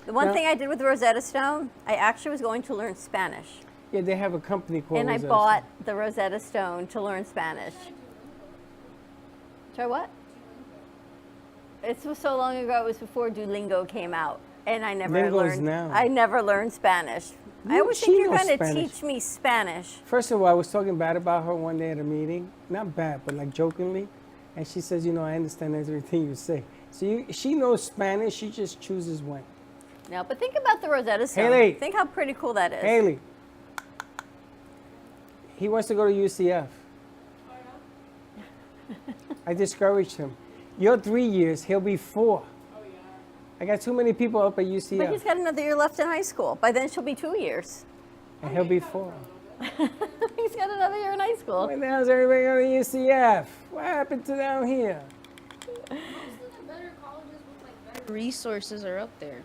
The one thing I did with the Rosetta Stone, I actually was going to learn Spanish.
Yeah, they have a company called
And
Rosetta
I bought the Rosetta Stone to learn Spanish. Try what? It was so long ago, it was before Duolingo came out. And I never I never learned Spanish. I always think you're going to teach me Spanish.
First of all, I was talking bad about her one day at a meeting. Not bad, but like jokingly. And she says, you know, I understand everything you say. So she knows Spanish, she just chooses when.
Now, but think about the Rosetta Stone.
Haley.
Think how pretty cool that is.
Haley. He wants to go to UCF. I discouraged him. You're 3 years, he'll be 4. I got too many people up at UCF.
But he's got another year left in high school. By then, she'll be 2 years.
And he'll be 4.
He's got another year in high school.
Where the hell's everybody going to UCF? What happened to down here?
Resources are up there.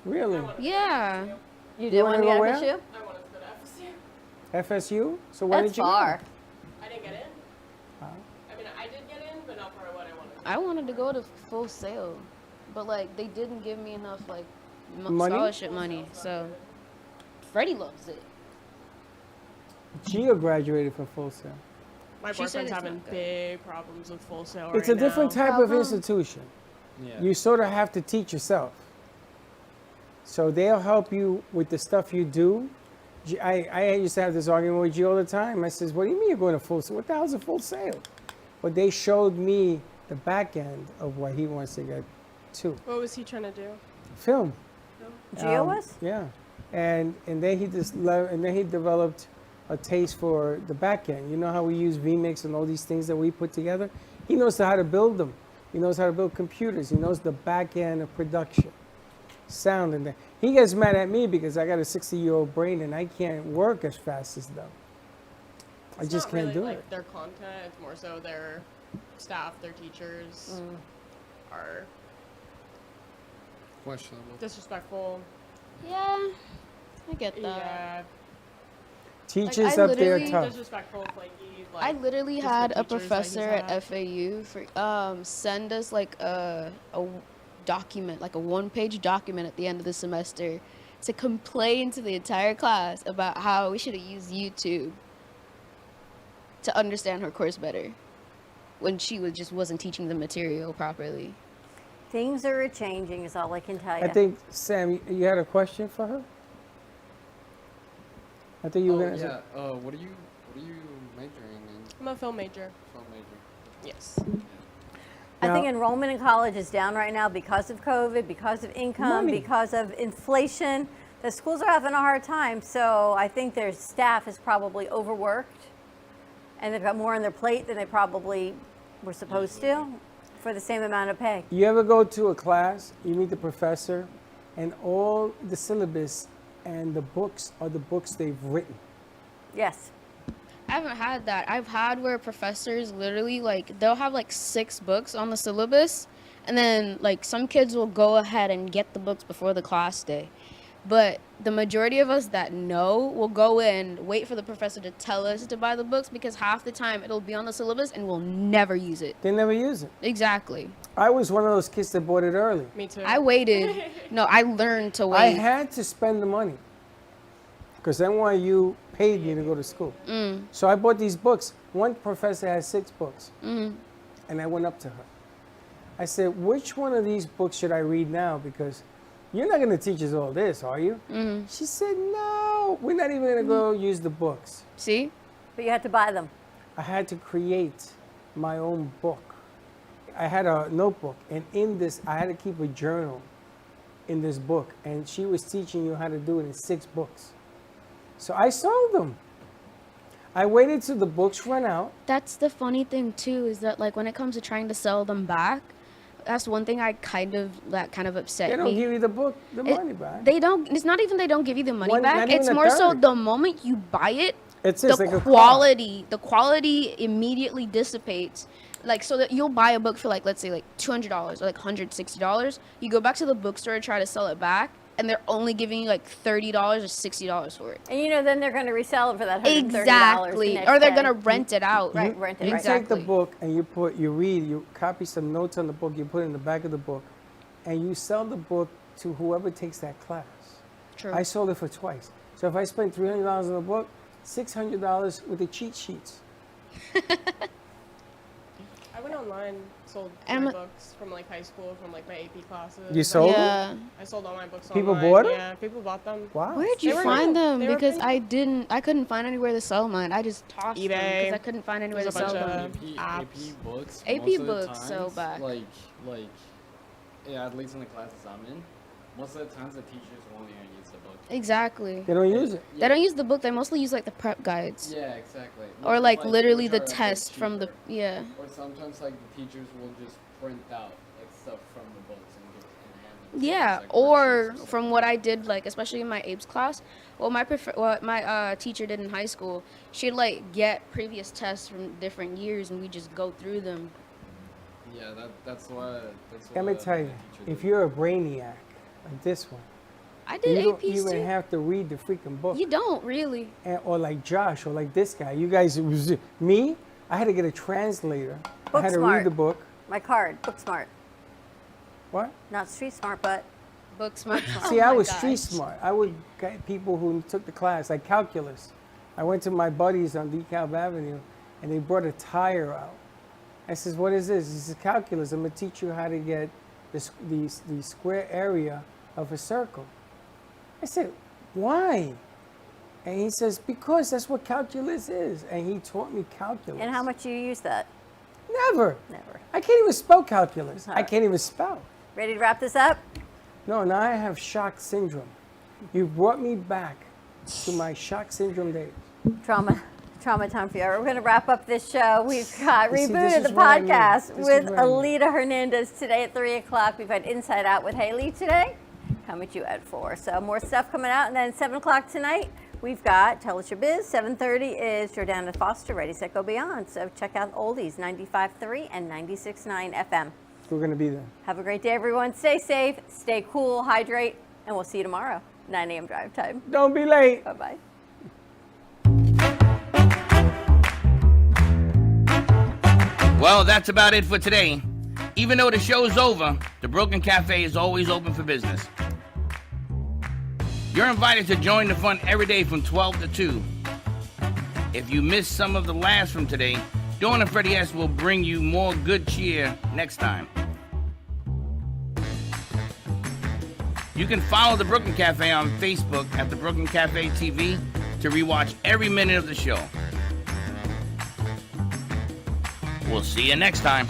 Really?
Yeah.
You
You
did
wanna
want to
go
go
where?
FSU?
I wanted to go to FSU.
FSU? So why
That's
did you
far.
I didn't get in. I mean, I did get in, but not for what I wanted.
I wanted to go to Full Sail, but like they didn't give me enough like
Money?
scholarship money. So Freddie loves it.
go? Gio graduated from Full Sail.
My
She said
boyfriend's
it's
having
not good.
big problems with Full Sail
It's
right
a different
now.
type of institution.
Yeah.
You sort of have to teach yourself. So they'll help you with the stuff you do. I used to have this argument with Gio all the time. I says, what do you mean you're going to Full Sail? What the hell's a Full Sail? But they showed me the back end of what he wants to get to.
What was he trying to do?
Film.
Gio was?
Yeah. And then he developed a taste for the back end. You know how we use vMix and all these things that we put together? He knows how to build them. He knows how to build computers. He knows the back end of production, sound and that. He gets mad at me because I got a 60-year-old brain and I can't work as fast as them. I
It's
just
not
can't
really
do
like
it.
their content. It's more so their staff, their teachers are
Questionable.
disrespectful.
Yeah, I get that.
Yeah,
Teachers
I
up there are
literally-
tough.
disrespectful, flaky.
I
Like,
literally
just
had
the
a
teachers that he's
professor at
had.
FAU for send us like a document, like a one-page document at the end of the semester, to complain to the entire class about how we should have used YouTube to understand her course better, when she wasn't teaching the material properly.
Things are changing is all I can tell you.
I think, Sam, you had a question for her? I think you were going to say.
What are you majoring in?
I'm a film major.
Film major.
Yes.
I think
Now-
enrollment in college is down right now because of COVID, because of income,
Money.
because of inflation. The schools are having a hard time, so I think their staff is probably overworked, and they've got more on their plate than they probably were supposed to for the same amount of pay.
You ever go to a class, you meet the professor, and all the syllabus and the books are the books they've written.
Yes.
I haven't had that. I've had where professors literally like they'll have like 6 books on the syllabus, and then like some kids will go ahead and get the books before the class day. But the majority of us that know will go in, wait for the professor to tell us to buy the books, because half the time it'll be on the syllabus and we'll never use it.
They never use it.
Exactly.
I was one of those kids that bought it early.
Me too.
I waited. No, I learned to wait.
I had to spend the money because NYU paid me to go to school. So I bought these books. One professor had 6 books, and I went up to her. I said, which one of these books should I read now? Because you're not going to teach us all this, are you? She said, no, we're not even going to go use the books.
See?
But you had to buy them.
I had to create my own book. I had a notebook, and in this, I had to keep a journal in this book, and she was teaching you how to do it in 6 books. So I sold them. I waited till the books run out.
That's the funny thing too, is that like when it comes to trying to sell them back, that's one thing that kind of upset me.
They don't give you the book, the
It-
money back.
They don't. It's not even they don't give you the money
Not
back.
even
It's
a
more so
third.
the moment you buy it,
It's just like a car.
the quality immediately dissipates. Like so that you'll buy a book for like let's say like $200 or like $160. You go back to the bookstore to try to sell it back, and they're only giving you like $30 or $60 for it.
And you know, then they're going to resell it for that $130.
Exactly.
the next
Or they're
day.
gonna rent it out.
Right, rent it.
You
right.
take the book and you read, you copy some notes on the book, you put it in the back of the book, and you sell the book to whoever takes that class.
True.
I sold it for twice. So if I spent $300 on a book, $600 with the cheat sheets.
I went online, sold
And
my
I'm a-
books from like high school, from like my AP classes.
You sold them?
Yeah.
I sold all my books
People
online.
bought 'em?
Yeah, people bought them.
Wow.
Where'd
They
you
were
find
good.
them?
They were
Because
pretty-
I couldn't find anywhere to sell mine. I just tossed them
eBay.
because I couldn't find anywhere
There's
to
a
sell
bunch
them.
of
AP
apps.
books.
AP
most of the
books sell
times,
back.
Like, yeah, at least in the classes I'm in, Most of the times the teachers won't even use the book.
Exactly.
They don't use it.
They don't use the book. They mostly use like the prep guides.
Yeah, exactly.
Or like literally
which
the
are a bit
test from the
cheaper.
yeah.
Or sometimes like the teachers will just print out like stuff from the books and give and hand them.
Yeah, or from what I did, like especially in my APES class, what my teacher did in high school, she'd like get previous tests from different years, and we just go through them.
Yeah, that's what.
Let me tell you, if you're a brainiac like this one,
I did
you don't
APs
even
too.
have to read the freaking book.
You don't really.
Or like Josh, or like this guy. You guys, it was me. I had to get a translator. I had to read the book.
My card, book smart.
What?
Not street smart, but
book smart.
See, I was street smart. I would get people who took the class, like calculus. I went to my buddies on DeKalb Avenue, and they brought a tire out. I says, "What is this?" This is calculus. I'm gonna teach you how to get the square area of a circle. I said, "Why?" And he says, "Because that's what calculus is." And he taught me calculus.
And how much do you use that?
Never.
Never.
I can't even spell calculus.
All
I
right.
can't even spell.
Ready to wrap this up?
No, now I have shock syndrome. You brought me back to my shock syndrome days.
Trauma time for you. We're going to wrap up this show. We've got
You see, this
rebooted
is
the
what I mean.
podcast
This is
with
what I mean.
Alita Hernandez today at 3 o'clock. We've had Inside Out with Haley today. Coming to you at 4. So more stuff coming out. And then 7 o'clock tonight, we've got Tell Us Your Biz. 7:30 is Jordana Foster, Ready, Set, Go Beyond. So check out Oldies, 95.3 and 96.9 FM.
We're going to be there.
Have a great day, everyone. Stay safe, stay cool, hydrate, and we'll see you tomorrow, 9 a.m. drive time.
Don't be late.
Bye-bye.
Well, that's about it for today. Even though the show's over, the Broken Cafe is always open for business. You're invited to join the fun every day from 12 to 2. If you missed some of the laughs from today, Dawn and Freddie S. will bring you more good cheer next time. You can follow the Brooklyn Cafe on Facebook at the Brooklyn Cafe TV to rewatch every minute of the show. We'll see you next time.